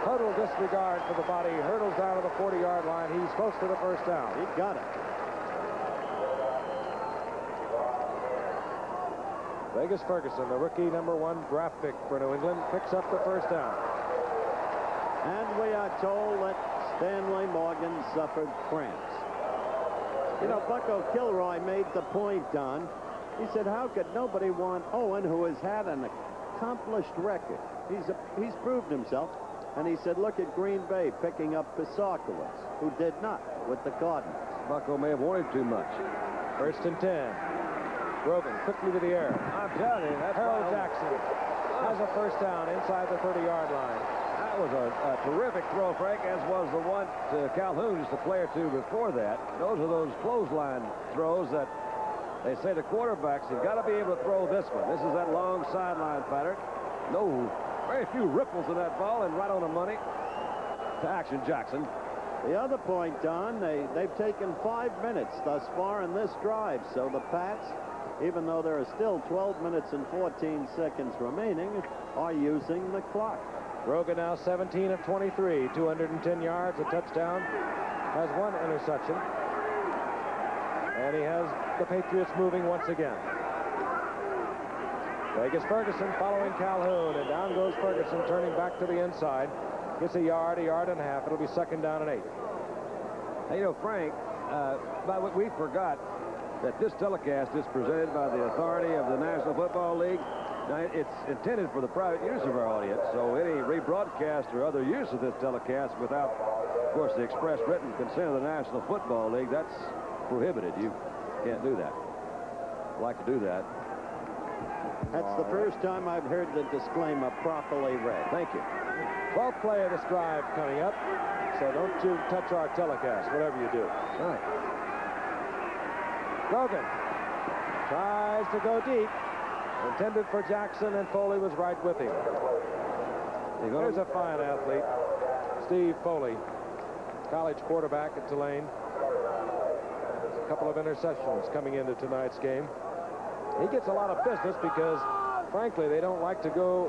Total disregard for the body. Hurdles down to the 40-yard line. He's close to the first down. He got it. Vegas Ferguson, the rookie #1 draft pick for New England, picks up the first down. And we are told that Stanley Morgan suffered cramps. You know, Bucko Kilroy made the point, Don. He said, how could nobody want Owen, who has had an accomplished record? He's proved himself. And he said, look at Green Bay picking up Pisarkowitz, who did not with the Cardinals. Bucko may have wanted too much. First and 10. Grogan quickly to the air. I'm telling you, that's Harold Jackson has a first down inside the 30-yard line. That was a terrific throw, Frank, as was the one to Calhoun just a play or two before that. Those are those clothesline throws that they say to quarterbacks, you've got to be able to throw this one. This is that long sideline pattern. Very few ripples in that ball, and right on the money to Action Jackson. The other point, Don, they've taken 5 minutes thus far in this drive. So the Pats, even though there are still 12 minutes and 14 seconds remaining, are using the clock. Grogan now 17 of 23, 210 yards, a touchdown, has 1 interception. And he has the Patriots moving once again. Vegas Ferguson following Calhoun, and down goes Ferguson, turning back to the inside. Gets a yard and a half. It'll be second down and 8. Hey, you know, Frank, we forgot that this telecast is presented by the authority of the National Football League. Now, it's intended for the private use of our audience, so any rebroadcast or other use of this telecast without, of course, the express written consent of the National Football League, that's prohibited. You can't do that. I'd like to do that. That's the first time I've heard the disclaimer properly read. Thank you. 12th play of this drive coming up, so don't you touch our telecast, whatever you do. All right. Grogan tries to go deep. Intended for Jackson, and Foley was right with him. There's a fine athlete, Steve Foley, college quarterback at Tulane. A couple of interceptions coming into tonight's game. He gets a lot of business because, frankly, they don't like to go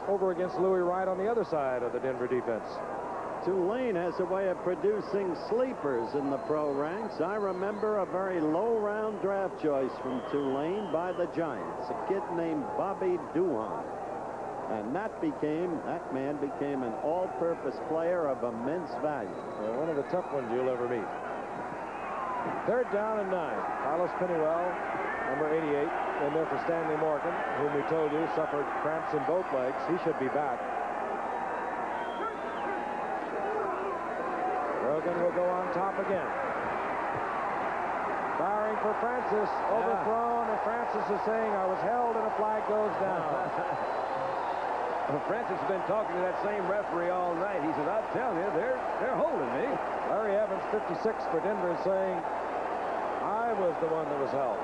over against Louis Wright on the other side of the Denver defense. Tulane has a way of producing sleepers in the pro ranks. I remember a very low-round draft choice from Tulane by the Giants, a kid named Bobby Duhan. And that man became an all-purpose player of immense value. Well, one of the tough ones you'll ever meet. 3rd down and 9. Carlos Pennywell, number 88, in there for Stanley Morgan, whom we told you suffered cramps in both legs. He should be back. Rogan will go on top again. Firing for Francis, overthrown, and Francis is saying, I was held, and a flag goes down. Well, Francis has been talking to that same referee all night. He says, I'm telling you, they're holding me. Larry Evans, 56 for Denver, saying, I was the one that was held.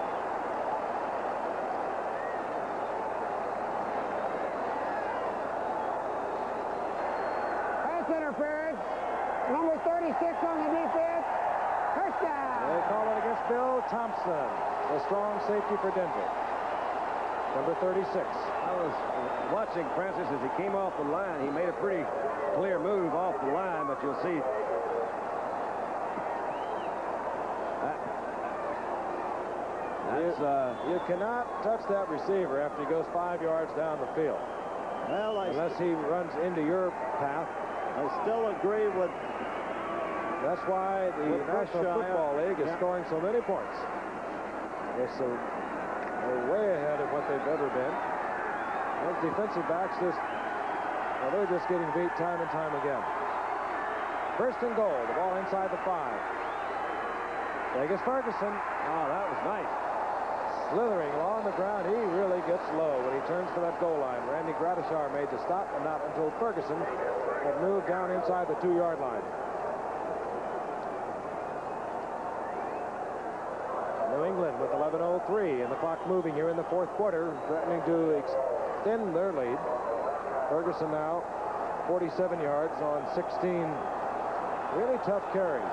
Pass interference. Number 36 on the defense. First down. They call it against Bill Thompson, the strong safety for Denver. Number 36. I was watching Francis as he came off the line. He made a pretty clear move off the line, but you'll see you cannot touch that receiver after he goes 5 yards down the field. Well, unless he runs into your path. I still agree with. That's why the National Football League is scoring so many points. They're way ahead of what they've ever been. Those defensive backs they're just getting beat time and time again. 1st and goal. The ball inside the 5. Vegas Ferguson. Oh, that was nice. Slithering along the ground. He really gets low when he turns to that goal line. Randy Gratishar made the stop, and not until Ferguson had moved down inside the 2-yard line. New England with 11:03 and the clock moving here in the 4th quarter, threatening to extend their lead. Ferguson now 47 yards on 16 really tough carries.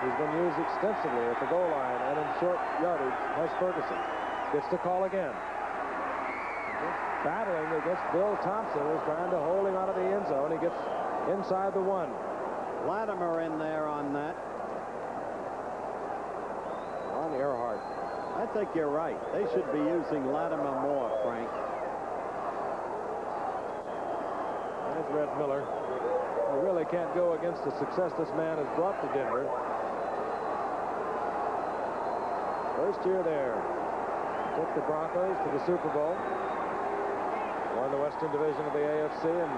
He's been used extensively at the goal line and in short yardage as Ferguson. Gets the call again. Battling against Bill Thompson, who's trying to hold him out of the end zone. He gets inside the 1. Latimer in there on that. On Earhart. I think you're right. They should be using Latimer more, Frank. There's Red Miller. You really can't go against the success this man has brought to Denver. First year there. Took the Broncos to the Super Bowl. Won the Western Division of the AFC, and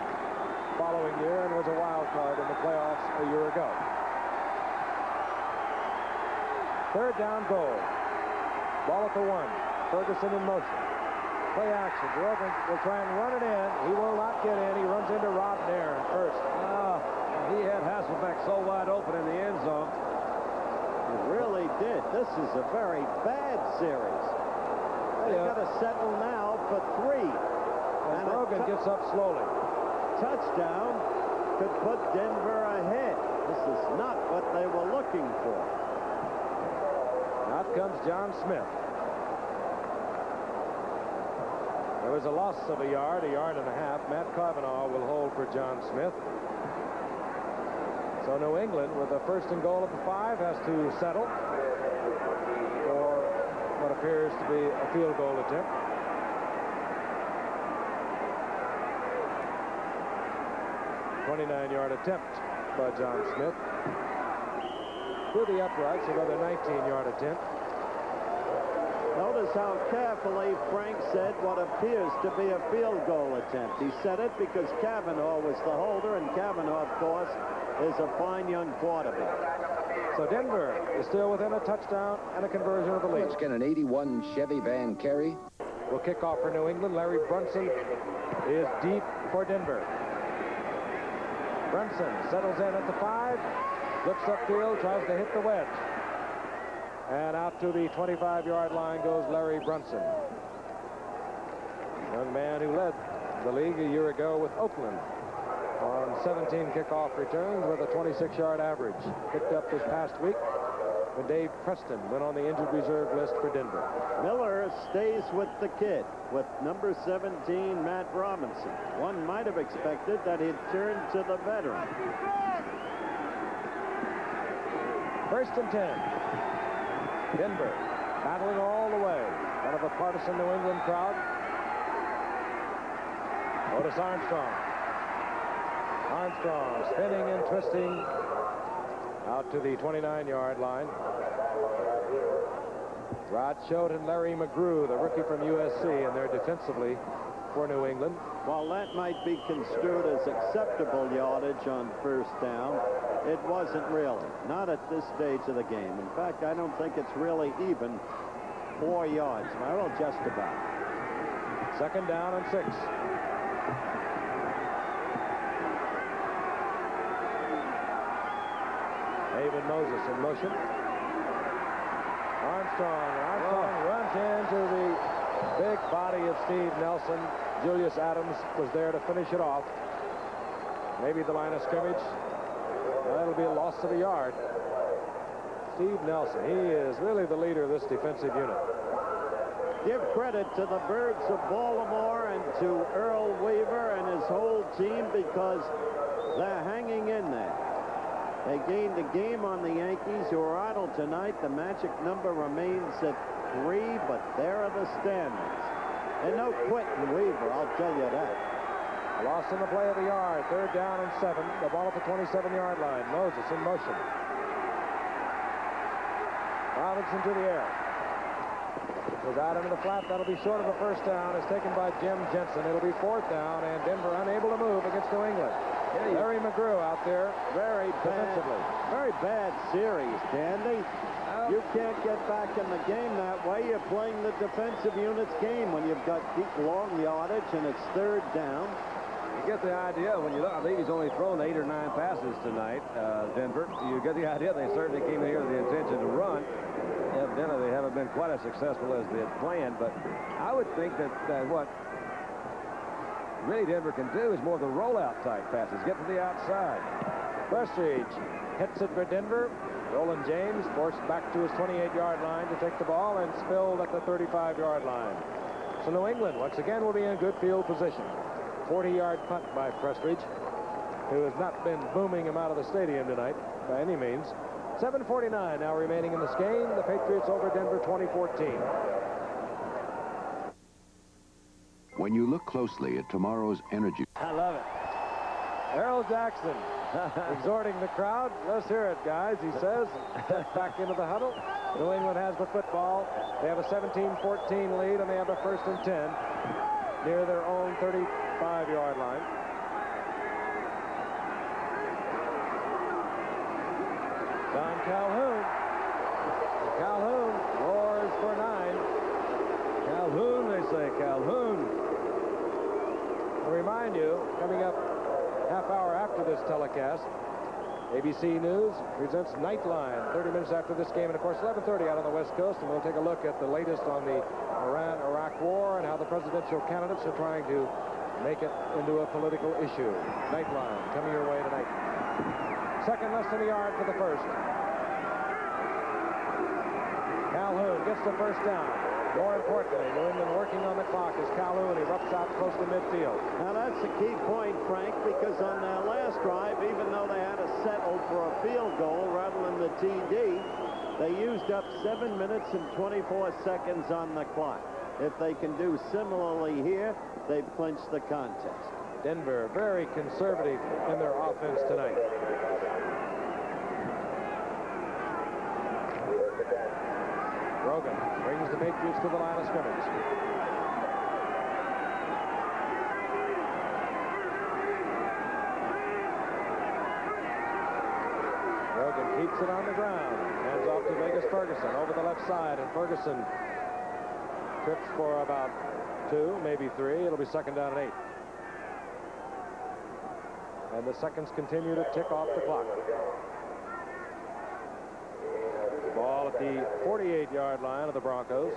following year, and was a wild card in the playoffs a year ago. 3rd down goal. Ball at the 1. Ferguson in motion. Play action. Jordan will try and run it in. He will not get in. He runs into Rob Nairn first. He had Hasselbeck so wide open in the end zone. He really did. This is a very bad series. They've got to settle now for 3. And Brogan gets up slowly. Touchdown could put Denver ahead. This is not what they were looking for. Out comes John Smith. There was a loss of a yard and a half. Matt Cavanaugh will hold for John Smith. So New England, with a 1st and goal at the 5, has to settle for what appears to be a field goal attempt. A 29-yard attempt by John Smith. To the uprights, another 19-yard attempt. Notice how carefully Frank said what appears to be a field goal attempt. He said it because Cavanaugh was the holder, and Cavanaugh, of course, is a fine young quarterback. So Denver is still within a touchdown and a conversion of the lead. Let's get an 81 Chevy Van Carey. Will kick off for New England. Larry Brunson is deep for Denver. Brunson settles in at the 5, flips upfield, tries to hit the wedge. And out to the 25-yard line goes Larry Brunson. Young man who led the league a year ago with Oakland on 17 kickoff returns with a 26-yard average. Picked up this past week when Dave Preston went on the injured reserve list for Denver. Miller stays with the kid with number 17, Matt Robinson. One might have expected that he'd turn to the veteran. 1st and 10. Denver. battling all the way. One of a partisan New England crowd. Otis Armstrong. Armstrong spinning and twisting out to the 29-yard line. Rod Choate and Larry McGrew, the rookie from USC, and they're defensively for New England. While that might be construed as acceptable yardage on first down, it wasn't really. Not at this stage of the game. In fact, I don't think it's really even 4 yards. Well, just about. Second down and 6. David Moses in motion. Armstrong runs into the big body of Steve Nelson. Julius Adams was there to finish it off. Maybe the line of scrimmage. That'll be a loss of a yard. Steve Nelson, he is really the leader of this defensive unit. Give credit to the Birds of Baltimore and to Earl Weaver and his whole team because they're hanging in there. They gained a game on the Yankees, who are idle tonight. The magic number remains at 3, but there are the standings. And no quitting Weaver, I'll tell you that. Loss in the play of the yard. Third down and 7. The ball at the 27-yard line. Moses in motion. Robinson to the air. Goes out into the flat. That'll be short of a first down. It's taken by Jim Jensen. It'll be 4th down, and Denver unable to move against New England. Larry McGrew out there. Very defensively. Very bad series, Dandy. You can't get back in the game that way. You're playing the defensive unit's game when you've got deep long yardage and it's third down. You get the idea when you look. I think he's only thrown 8 or 9 passes tonight, Denver. You get the idea they certainly came in here with the intention to run. Evidently, they haven't been quite as successful as they had planned, but I would think that what really Denver can do is more of the rollout type passes. Get to the outside. Prestridge hits it for Denver. Roland James forced back to his 28-yard line to take the ball and spilled at the 35-yard line. So New England, once again, will be in good field position. 40-yard punt by Prestridge, who has not been booming him out of the stadium tonight by any means. 7:49 now remaining in this game. The Patriots over Denver 2014. When you look closely at tomorrow's energy... I love it. Errol Jackson exhorting the crowd. Let's hear it, guys, he says. Steps back into the huddle. New England has the football. They have a 17-14 lead, and they have a 1st and 10 near their own 35-yard line. Don Calhoun. Calhoun roars for 9. Calhoun, they say. Calhoun. I'll remind you, coming up half hour after this telecast, ABC News presents Nightline, 30 minutes after this game, and of course 11:30 out on the West Coast, and we'll take a look at the latest on the Iran-Iraq war and how the presidential candidates are trying to make it into a political issue. Nightline coming your way tonight. Second, less than a yard for the first. Calhoun gets the first down. More importantly, New England working on the clock as Calhoun erupts out close to midfield. Now that's a key point, Frank, because on their last drive, even though they had to settle for a field goal rather than the TD, they used up 7 minutes and 24 seconds on the clock. If they can do similarly here, they've clinched the contest. Denver very conservative in their offense tonight. Rogan brings the Patriots to the line of scrimmage. Rogan keeps it on the ground. Hands off to Vegas Ferguson over the left side, and Ferguson trips for about 2, maybe 3. It'll be second down and 8. And the seconds continue to tick off the clock. Ball at the 48-yard line of the Broncos.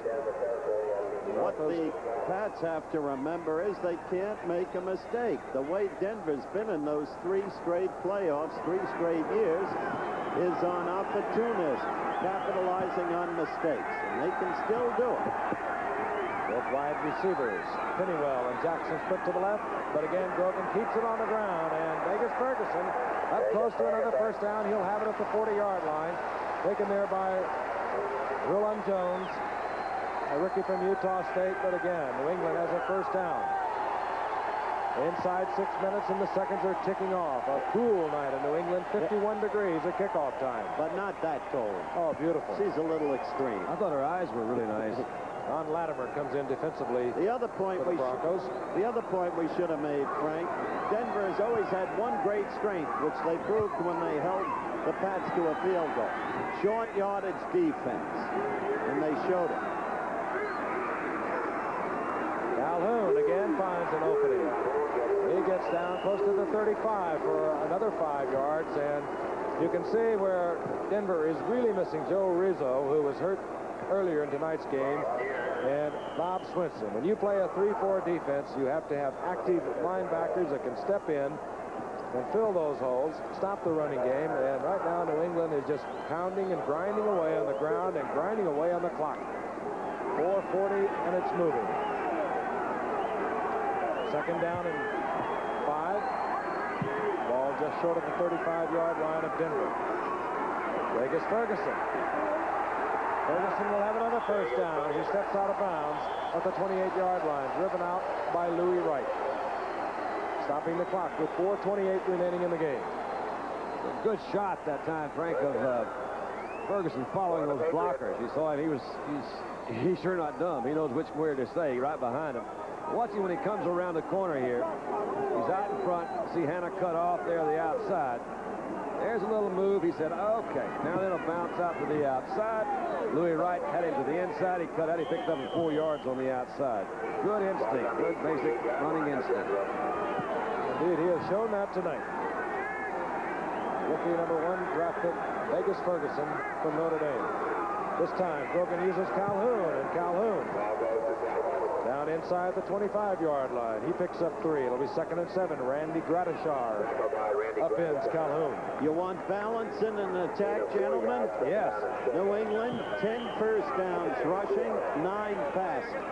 What the Pats have to remember is they can't make a mistake. The way Denver's been in those 3 straight playoffs, 3 straight years, is on opportunism, capitalizing on mistakes, and they can still do it. Both wide receivers, Pennywell and Jackson, split to the left, but again, Grogan keeps it on the ground, and Vegas Ferguson up close to another first down. He'll have it at the 40-yard line, taken there by Rulon Jones, a rookie from Utah State, but again, New England has a first down. Inside 6 minutes and the seconds are ticking off. A cool night in New England, 51 degrees at kickoff time. But not that cold. Oh, beautiful. She's a little extreme. I thought her eyes were really nice. Ron Latimer comes in defensively. The other point for the Broncos. The other point we should have made, Frank, Denver has always had one great strength, which they proved when they held the Pats to a field goal. Short yardage defense. And they showed it. Calhoun again finds an opening. He gets down close to the 35 for another 5 yards, and you can see where Denver is really missing Joe Rizzo, who was hurt earlier in tonight's game, and Bob Swinson. When you play a 3-4 defense, you have to have active linebackers that can step in and fill those holes, stop the running game, and right now New England is just pounding and grinding away on the ground and grinding away on the clock. 4:40, and it's moving. Second down and 5. Ball just short of the 35-yard line of Denver. Vegas Ferguson. Ferguson will have another first down. He steps out of bounds at the 28-yard line, driven out by Louis Wright. Stopping the clock with 4:28 remaining in the game. A good shot that time, Frank, of Ferguson following those blockers. You saw him. He's sure not dumb. He knows which way to stay, right behind him. Watch him when he comes around the corner here. He's out in front. See Hannah cut off there the outside. There's a little move. He said, okay. Now then it'll bounce out to the outside. Louis Wright had him to the inside. He cut out. He picked up 4 yards on the outside. Good instinct. Good basic running instinct. Indeed, he has shown that tonight. Rookie number 1 draft pick, Vegas Ferguson from Notre Dame. This time, Grogan uses Calhoun, and Calhoun down inside the 25-yard line. He picks up 3. It'll be 2nd and 7. Randy Gratishar upends Calhoun. You want balance in an attack, gentlemen? Yes. New England, 10 first downs rushing, 9 passing.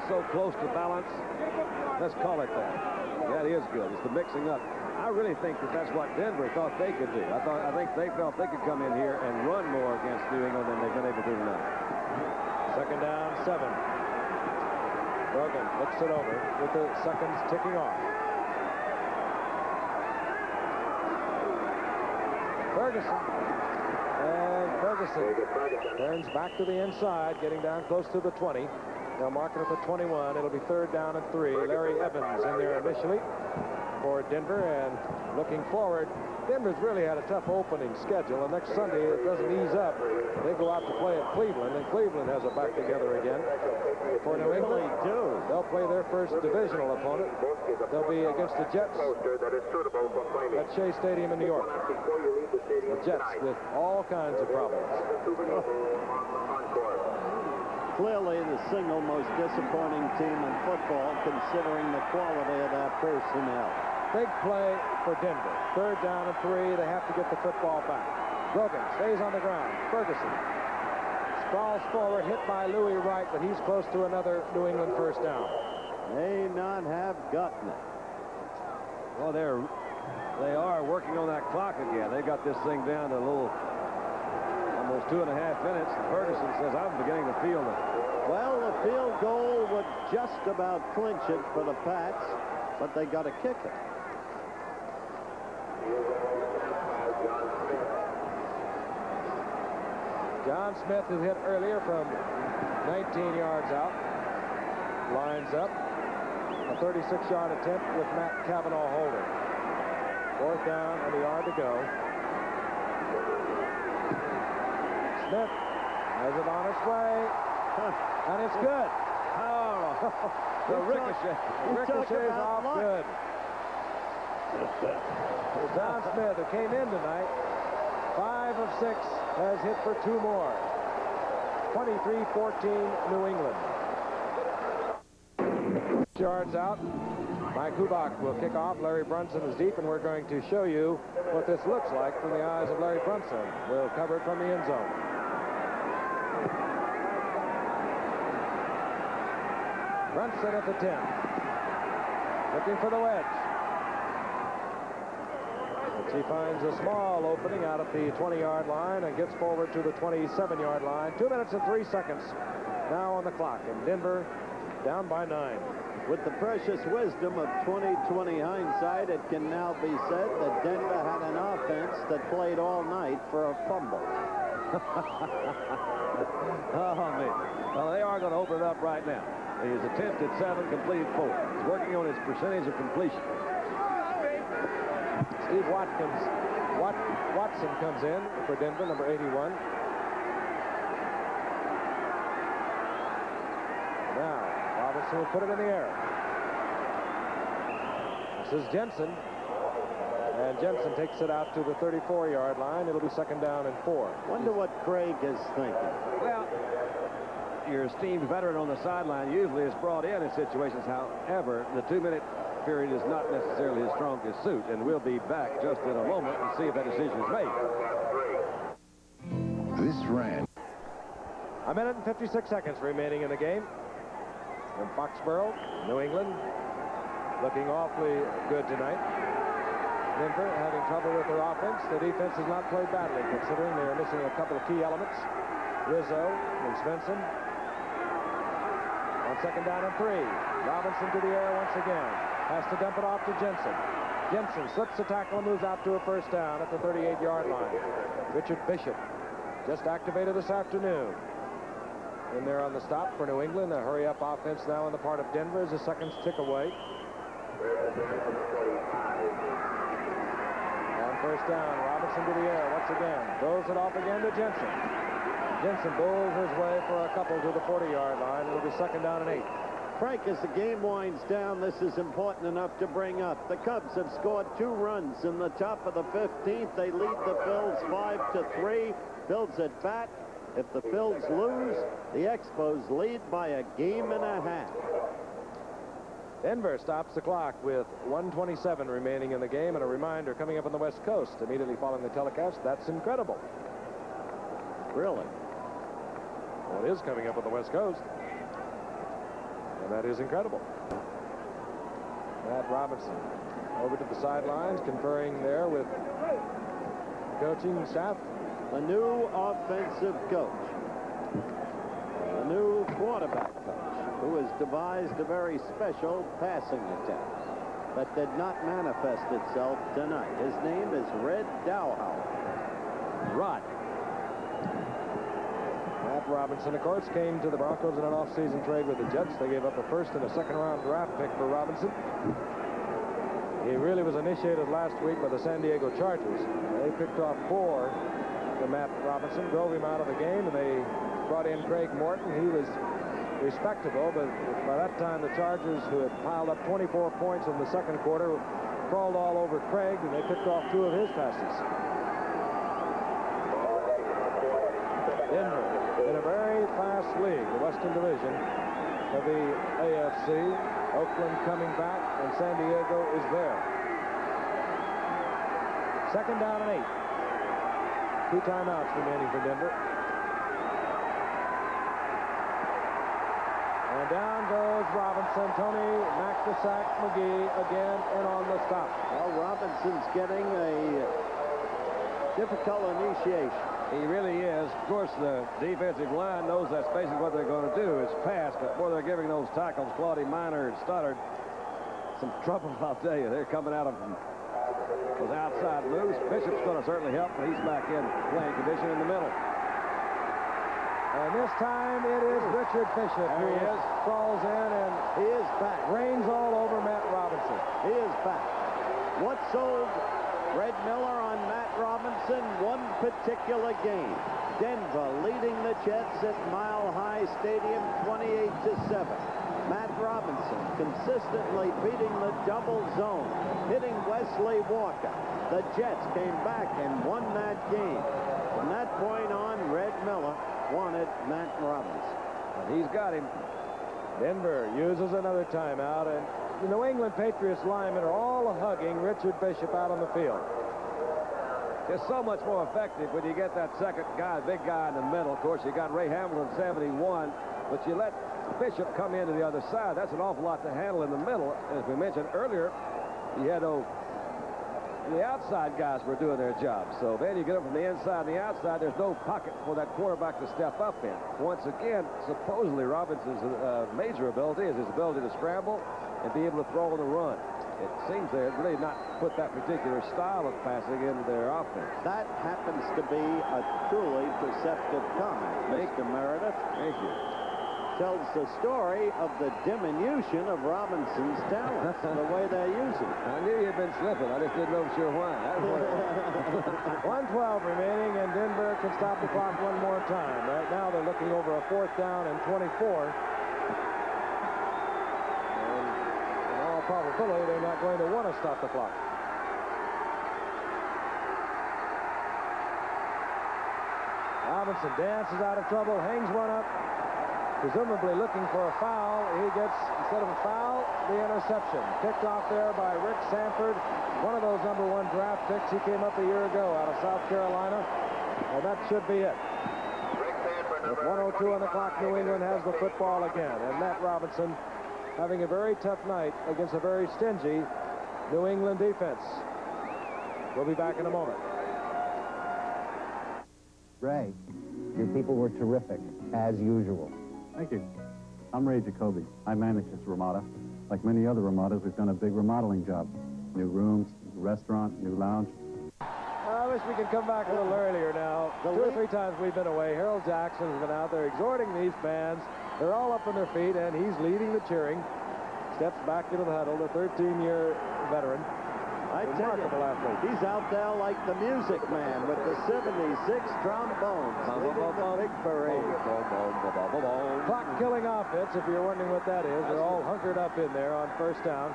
So close to balance. Let's call it that. That is good. It's the mixing up. I really think that's what Denver thought they could do. I think they felt they could come in here and run more against New England than they've been able to do tonight. 2nd down, 7. Brogan looks it over with the seconds ticking off. Ferguson. And Ferguson turns back to the inside, getting down close to the 20. They'll mark it at the 21. It'll be 3rd down and 3. Larry Evans in there initially for Denver, and looking forward, Denver's really had a tough opening schedule, and next Sunday it doesn't ease up. They go out to play at Cleveland, and Cleveland has it back together again. For New England, they'll play their first divisional opponent. They'll be against the Jets at Shea Stadium in New York. The Jets with all kinds of problems. Clearly the single most disappointing team in football, considering the quality of that personnel. Big play for Denver. 3rd down and 3. They have to get the football back. Brogan stays on the ground. Ferguson sprawls forward, hit by Louis Wright, but he's close to another New England first down. May not have gotten it. Well, they are working on that clock again. They got this thing down to a little, almost 2.5 minutes. Ferguson says, I'm beginning to feel it. Well, the field goal would just about clinch it for the Pats, but they got to kick it. John Smith, who hit earlier from 19 yards out, lines up. A 36-yard attempt with Matt Cavanaugh holding. 4th down and a yard to go. Smith has it on its way, and it's good. Oh, the ricochet. Ricochet's off good. John Smith, who came in tonight, 5 of 6, has hit for 2 more. 23-14 New England. Yards out. Mike Hubach will kick off. Larry Brunson is deep, and we're going to show you what this looks like from the eyes of Larry Brunson. We'll cover it from the end zone. Brunson at the 10. Looking for the wedge. He finds a small opening out at the 20-yard line and gets forward to the 27-yard line. 2 minutes and 3 seconds now on the clock, and Denver down by 9. With the precious wisdom of 20/20 hindsight, it can now be said that Denver had an offense that played all night for a fumble. Oh, man. Well, they are going to open it up right now. He has attempted 7, completed 4. He's working on his percentage of completion. Steve Watson comes in for Denver, number 81. Now, Robinson will put it in the air. This is Jensen. And Jensen takes it out to the 34-yard line. It'll be 2nd down and 4. Wonder what Craig is thinking. Well, your esteemed veteran on the sideline usually is brought in situations. However, the 2-minute period is not necessarily his strongest suit, and we'll be back just in a moment and see if that decision is made. This ran. A minute and 56 seconds remaining in the game. In Foxborough, New England, looking awfully good tonight. Denver having trouble with their offense. The defense has not played badly, considering they're missing a couple of key elements. Rizzo and Svensson. On 2nd down and 3. Robinson to the air once again. Has to dump it off to Jensen. Jensen slips the tackle and moves out to a 1st down at the 38-yard line. Richard Bishop just activated this afternoon. In there on the stop for New England. A hurry-up offense now on the part of Denver as the seconds tick away. On 1st down, Robinson to the air once again. Throws it off again to Jensen. Jensen bowls his way for a couple to the 40-yard line. It'll be 2nd down and 8. Frank, as the game winds down, this is important enough to bring up. The Cubs have scored 2 runs in the top of the 15th. They lead the Phils 5-3. Phils at bat. If the Phils lose, the Expos lead by a game and a half. Denver stops the clock with 1:27 remaining in the game, and a reminder coming up on the West Coast immediately following the telecast. That's incredible. Really? Well, it is coming up on the West Coast. And that is incredible. Matt Robinson over to the sidelines, conferring there with the coaching staff. A new offensive coach. A new quarterback coach who has devised a very special passing attack that did not manifest itself tonight. His name is Red Dowhow. Rod. Matt Robinson, of course, came to the Broncos in an off-season trade with the Jets. They gave up a 1st and a 2nd-round draft pick for Robinson. He really was initiated last week by the San Diego Chargers. They picked off 4 to Matt Robinson, drove him out of the game, and they brought in Craig Morton. He was respectable, but by that time the Chargers, who had piled up 24 points in the 2nd quarter, crawled all over Craig, and they picked off 2 of his passes. Denver in a very fast league, the Western Division of the AFC. Oakland coming back, and San Diego is there. 2nd down and 8. 2 timeouts remaining for Denver. And down goes Robinson. Tony Mack-the-Sack McGee again in on the stop. Well, Robinson's getting a difficult initiation. He really is. Of course, the defensive line knows that's basically what they're going to do is pass, but boy, they're giving those tackles, Claudie Miner and Stoddard, some trouble, I'll tell you. They're coming at them from those outside moves. Bishop's going to certainly help, but he's back in playing condition in the middle. And this time it is Richard Bishop who crawls in and he is back. Reigns all over Matt Robinson. He is back. What sold Red Miller on Matt Robinson? One particular game. Denver leading the Jets at Mile High Stadium 28-7. Matt Robinson consistently beating the double zone, hitting Wesley Walker. The Jets came back and won that game. From that point on, Red Miller wanted Matt Robinson. And he's got him. Denver uses another timeout, and the New England Patriots linemen are all hugging Richard Bishop out on the field. Just so much more effective when you get that second guy, big guy in the middle. Of course, you got Ray Hamilton, 71, but you let Bishop come into the other side. That's an awful lot to handle in the middle. As we mentioned earlier, you had the outside guys were doing their job. So then you get up from the inside and the outside. There's no pocket for that quarterback to step up in. Once again, supposedly Robinson's major ability is his ability to scramble and be able to throw on the run. It seems they had really not put that particular style of passing into their offense. That happens to be a truly perceptive comment, Mr. Meredith. Thank you. Tells the story of the diminution of Robinson's talents, the way they're using it. I knew you'd been slipping. I just didn't know for sure why. That was what it was. 1:12 remaining, and Denver can stop the clock one more time. Right now, they're looking over a 4th down and 24. And in all probability, they're not going to want to stop the clock. Robinson dances out of trouble, hangs one up. Presumably looking for a foul. He gets, instead of a foul, the interception. Picked off there by Rick Sanford, one of those #1 draft picks. He came up a year ago out of South Carolina, and that should be it. With 1:02 on the clock, New England has the football again, and Matt Robinson having a very tough night against a very stingy New England defense. We'll be back in a moment. Ray, your people were terrific, as usual. Thank you. I'm Ray Jacoby. I manage this Ramada. Like many other Ramadas, we've done a big remodeling job. New rooms, restaurant, new lounge. I wish we could come back a little earlier now. 2 or 3 times we've been away. Harold Jackson has been out there exhorting these fans. They're all up on their feet, and he's leading the cheering. Steps back into the huddle, the 13-year veteran. Remarkable athlete. He's out there like the Music Man with the 76 trombones leading the big parade. Clock-killing offense, if you're wondering what that is. They're all hunkered up in there on 1st down.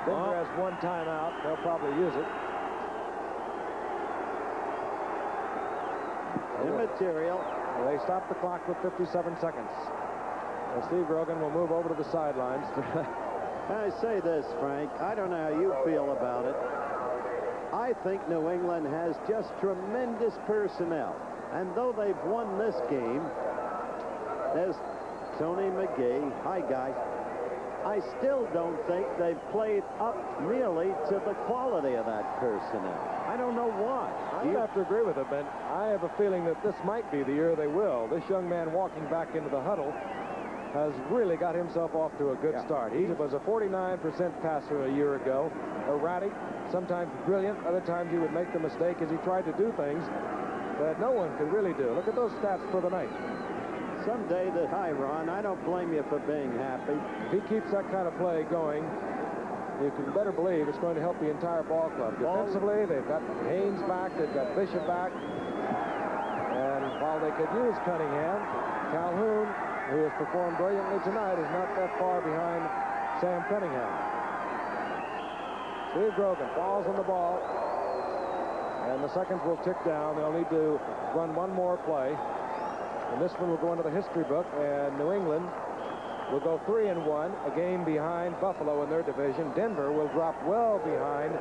Denver has 1 timeout. They'll probably use it. Immaterial. They stop the clock with 57 seconds. And Steve Grogan will move over to the sidelines. I say this, Frank. I don't know how you feel about it. I think New England has just tremendous personnel. And though they've won this game, there's Tony McGee. Hi, guy. I still don't think they've played up nearly to the quality of that personnel. I don't know why. I have to agree with him, Ben. I have a feeling that this might be the year they will. This young man walking back into the huddle has really got himself off to a good start. He was a 49% passer a year ago, erratic, sometimes brilliant. Other times he would make the mistake as he tried to do things that no one could really do. Look at those stats for the night. Someday hi, Ron, I don't blame you for being happy. If he keeps that kind of play going, you can better believe it's going to help the entire ball club. Defensively, they've got Haynes back, they've got Bishop back. And while they could use Cunningham, Calhoun, who has performed brilliantly tonight, is not that far behind Sam Cunningham. Steve Grogan falls on the ball, and the seconds will tick down. They'll need to run one more play, and this one will go into the history book, and New England will go 3-1, a game behind Buffalo in their division. Denver will drop well behind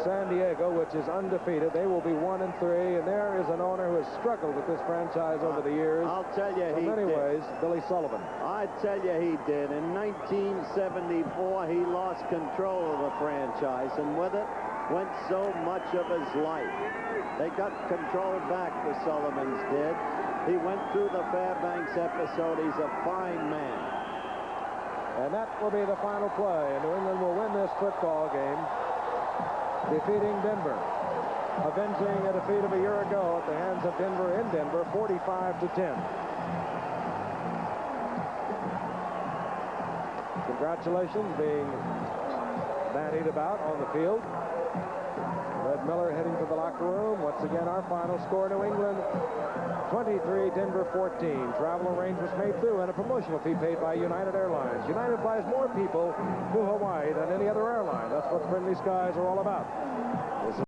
San Diego, which is undefeated. They will be 1-3, and there is an owner who has struggled with this franchise over the years. I'll tell you, in many ways, Billy Sullivan. I tell you, he did. In 1974, he lost control of the franchise, and with it went so much of his life. They got control back, the Sullivans did. He went through the Fairbanks episode. He's a fine man. And that will be the final play, and New England will win this football game, defeating Denver, avenging a defeat of a year ago at the hands of Denver in Denver, 45-10. Congratulations being bandied about on the field. Red Miller heading to the locker room. Once again, our final score, New England 23, Denver 14. Travel arrangements made through and a promotional fee paid by United Airlines. United flies more people to Hawaii than any other airline. That's what Friendly Skies are all about. This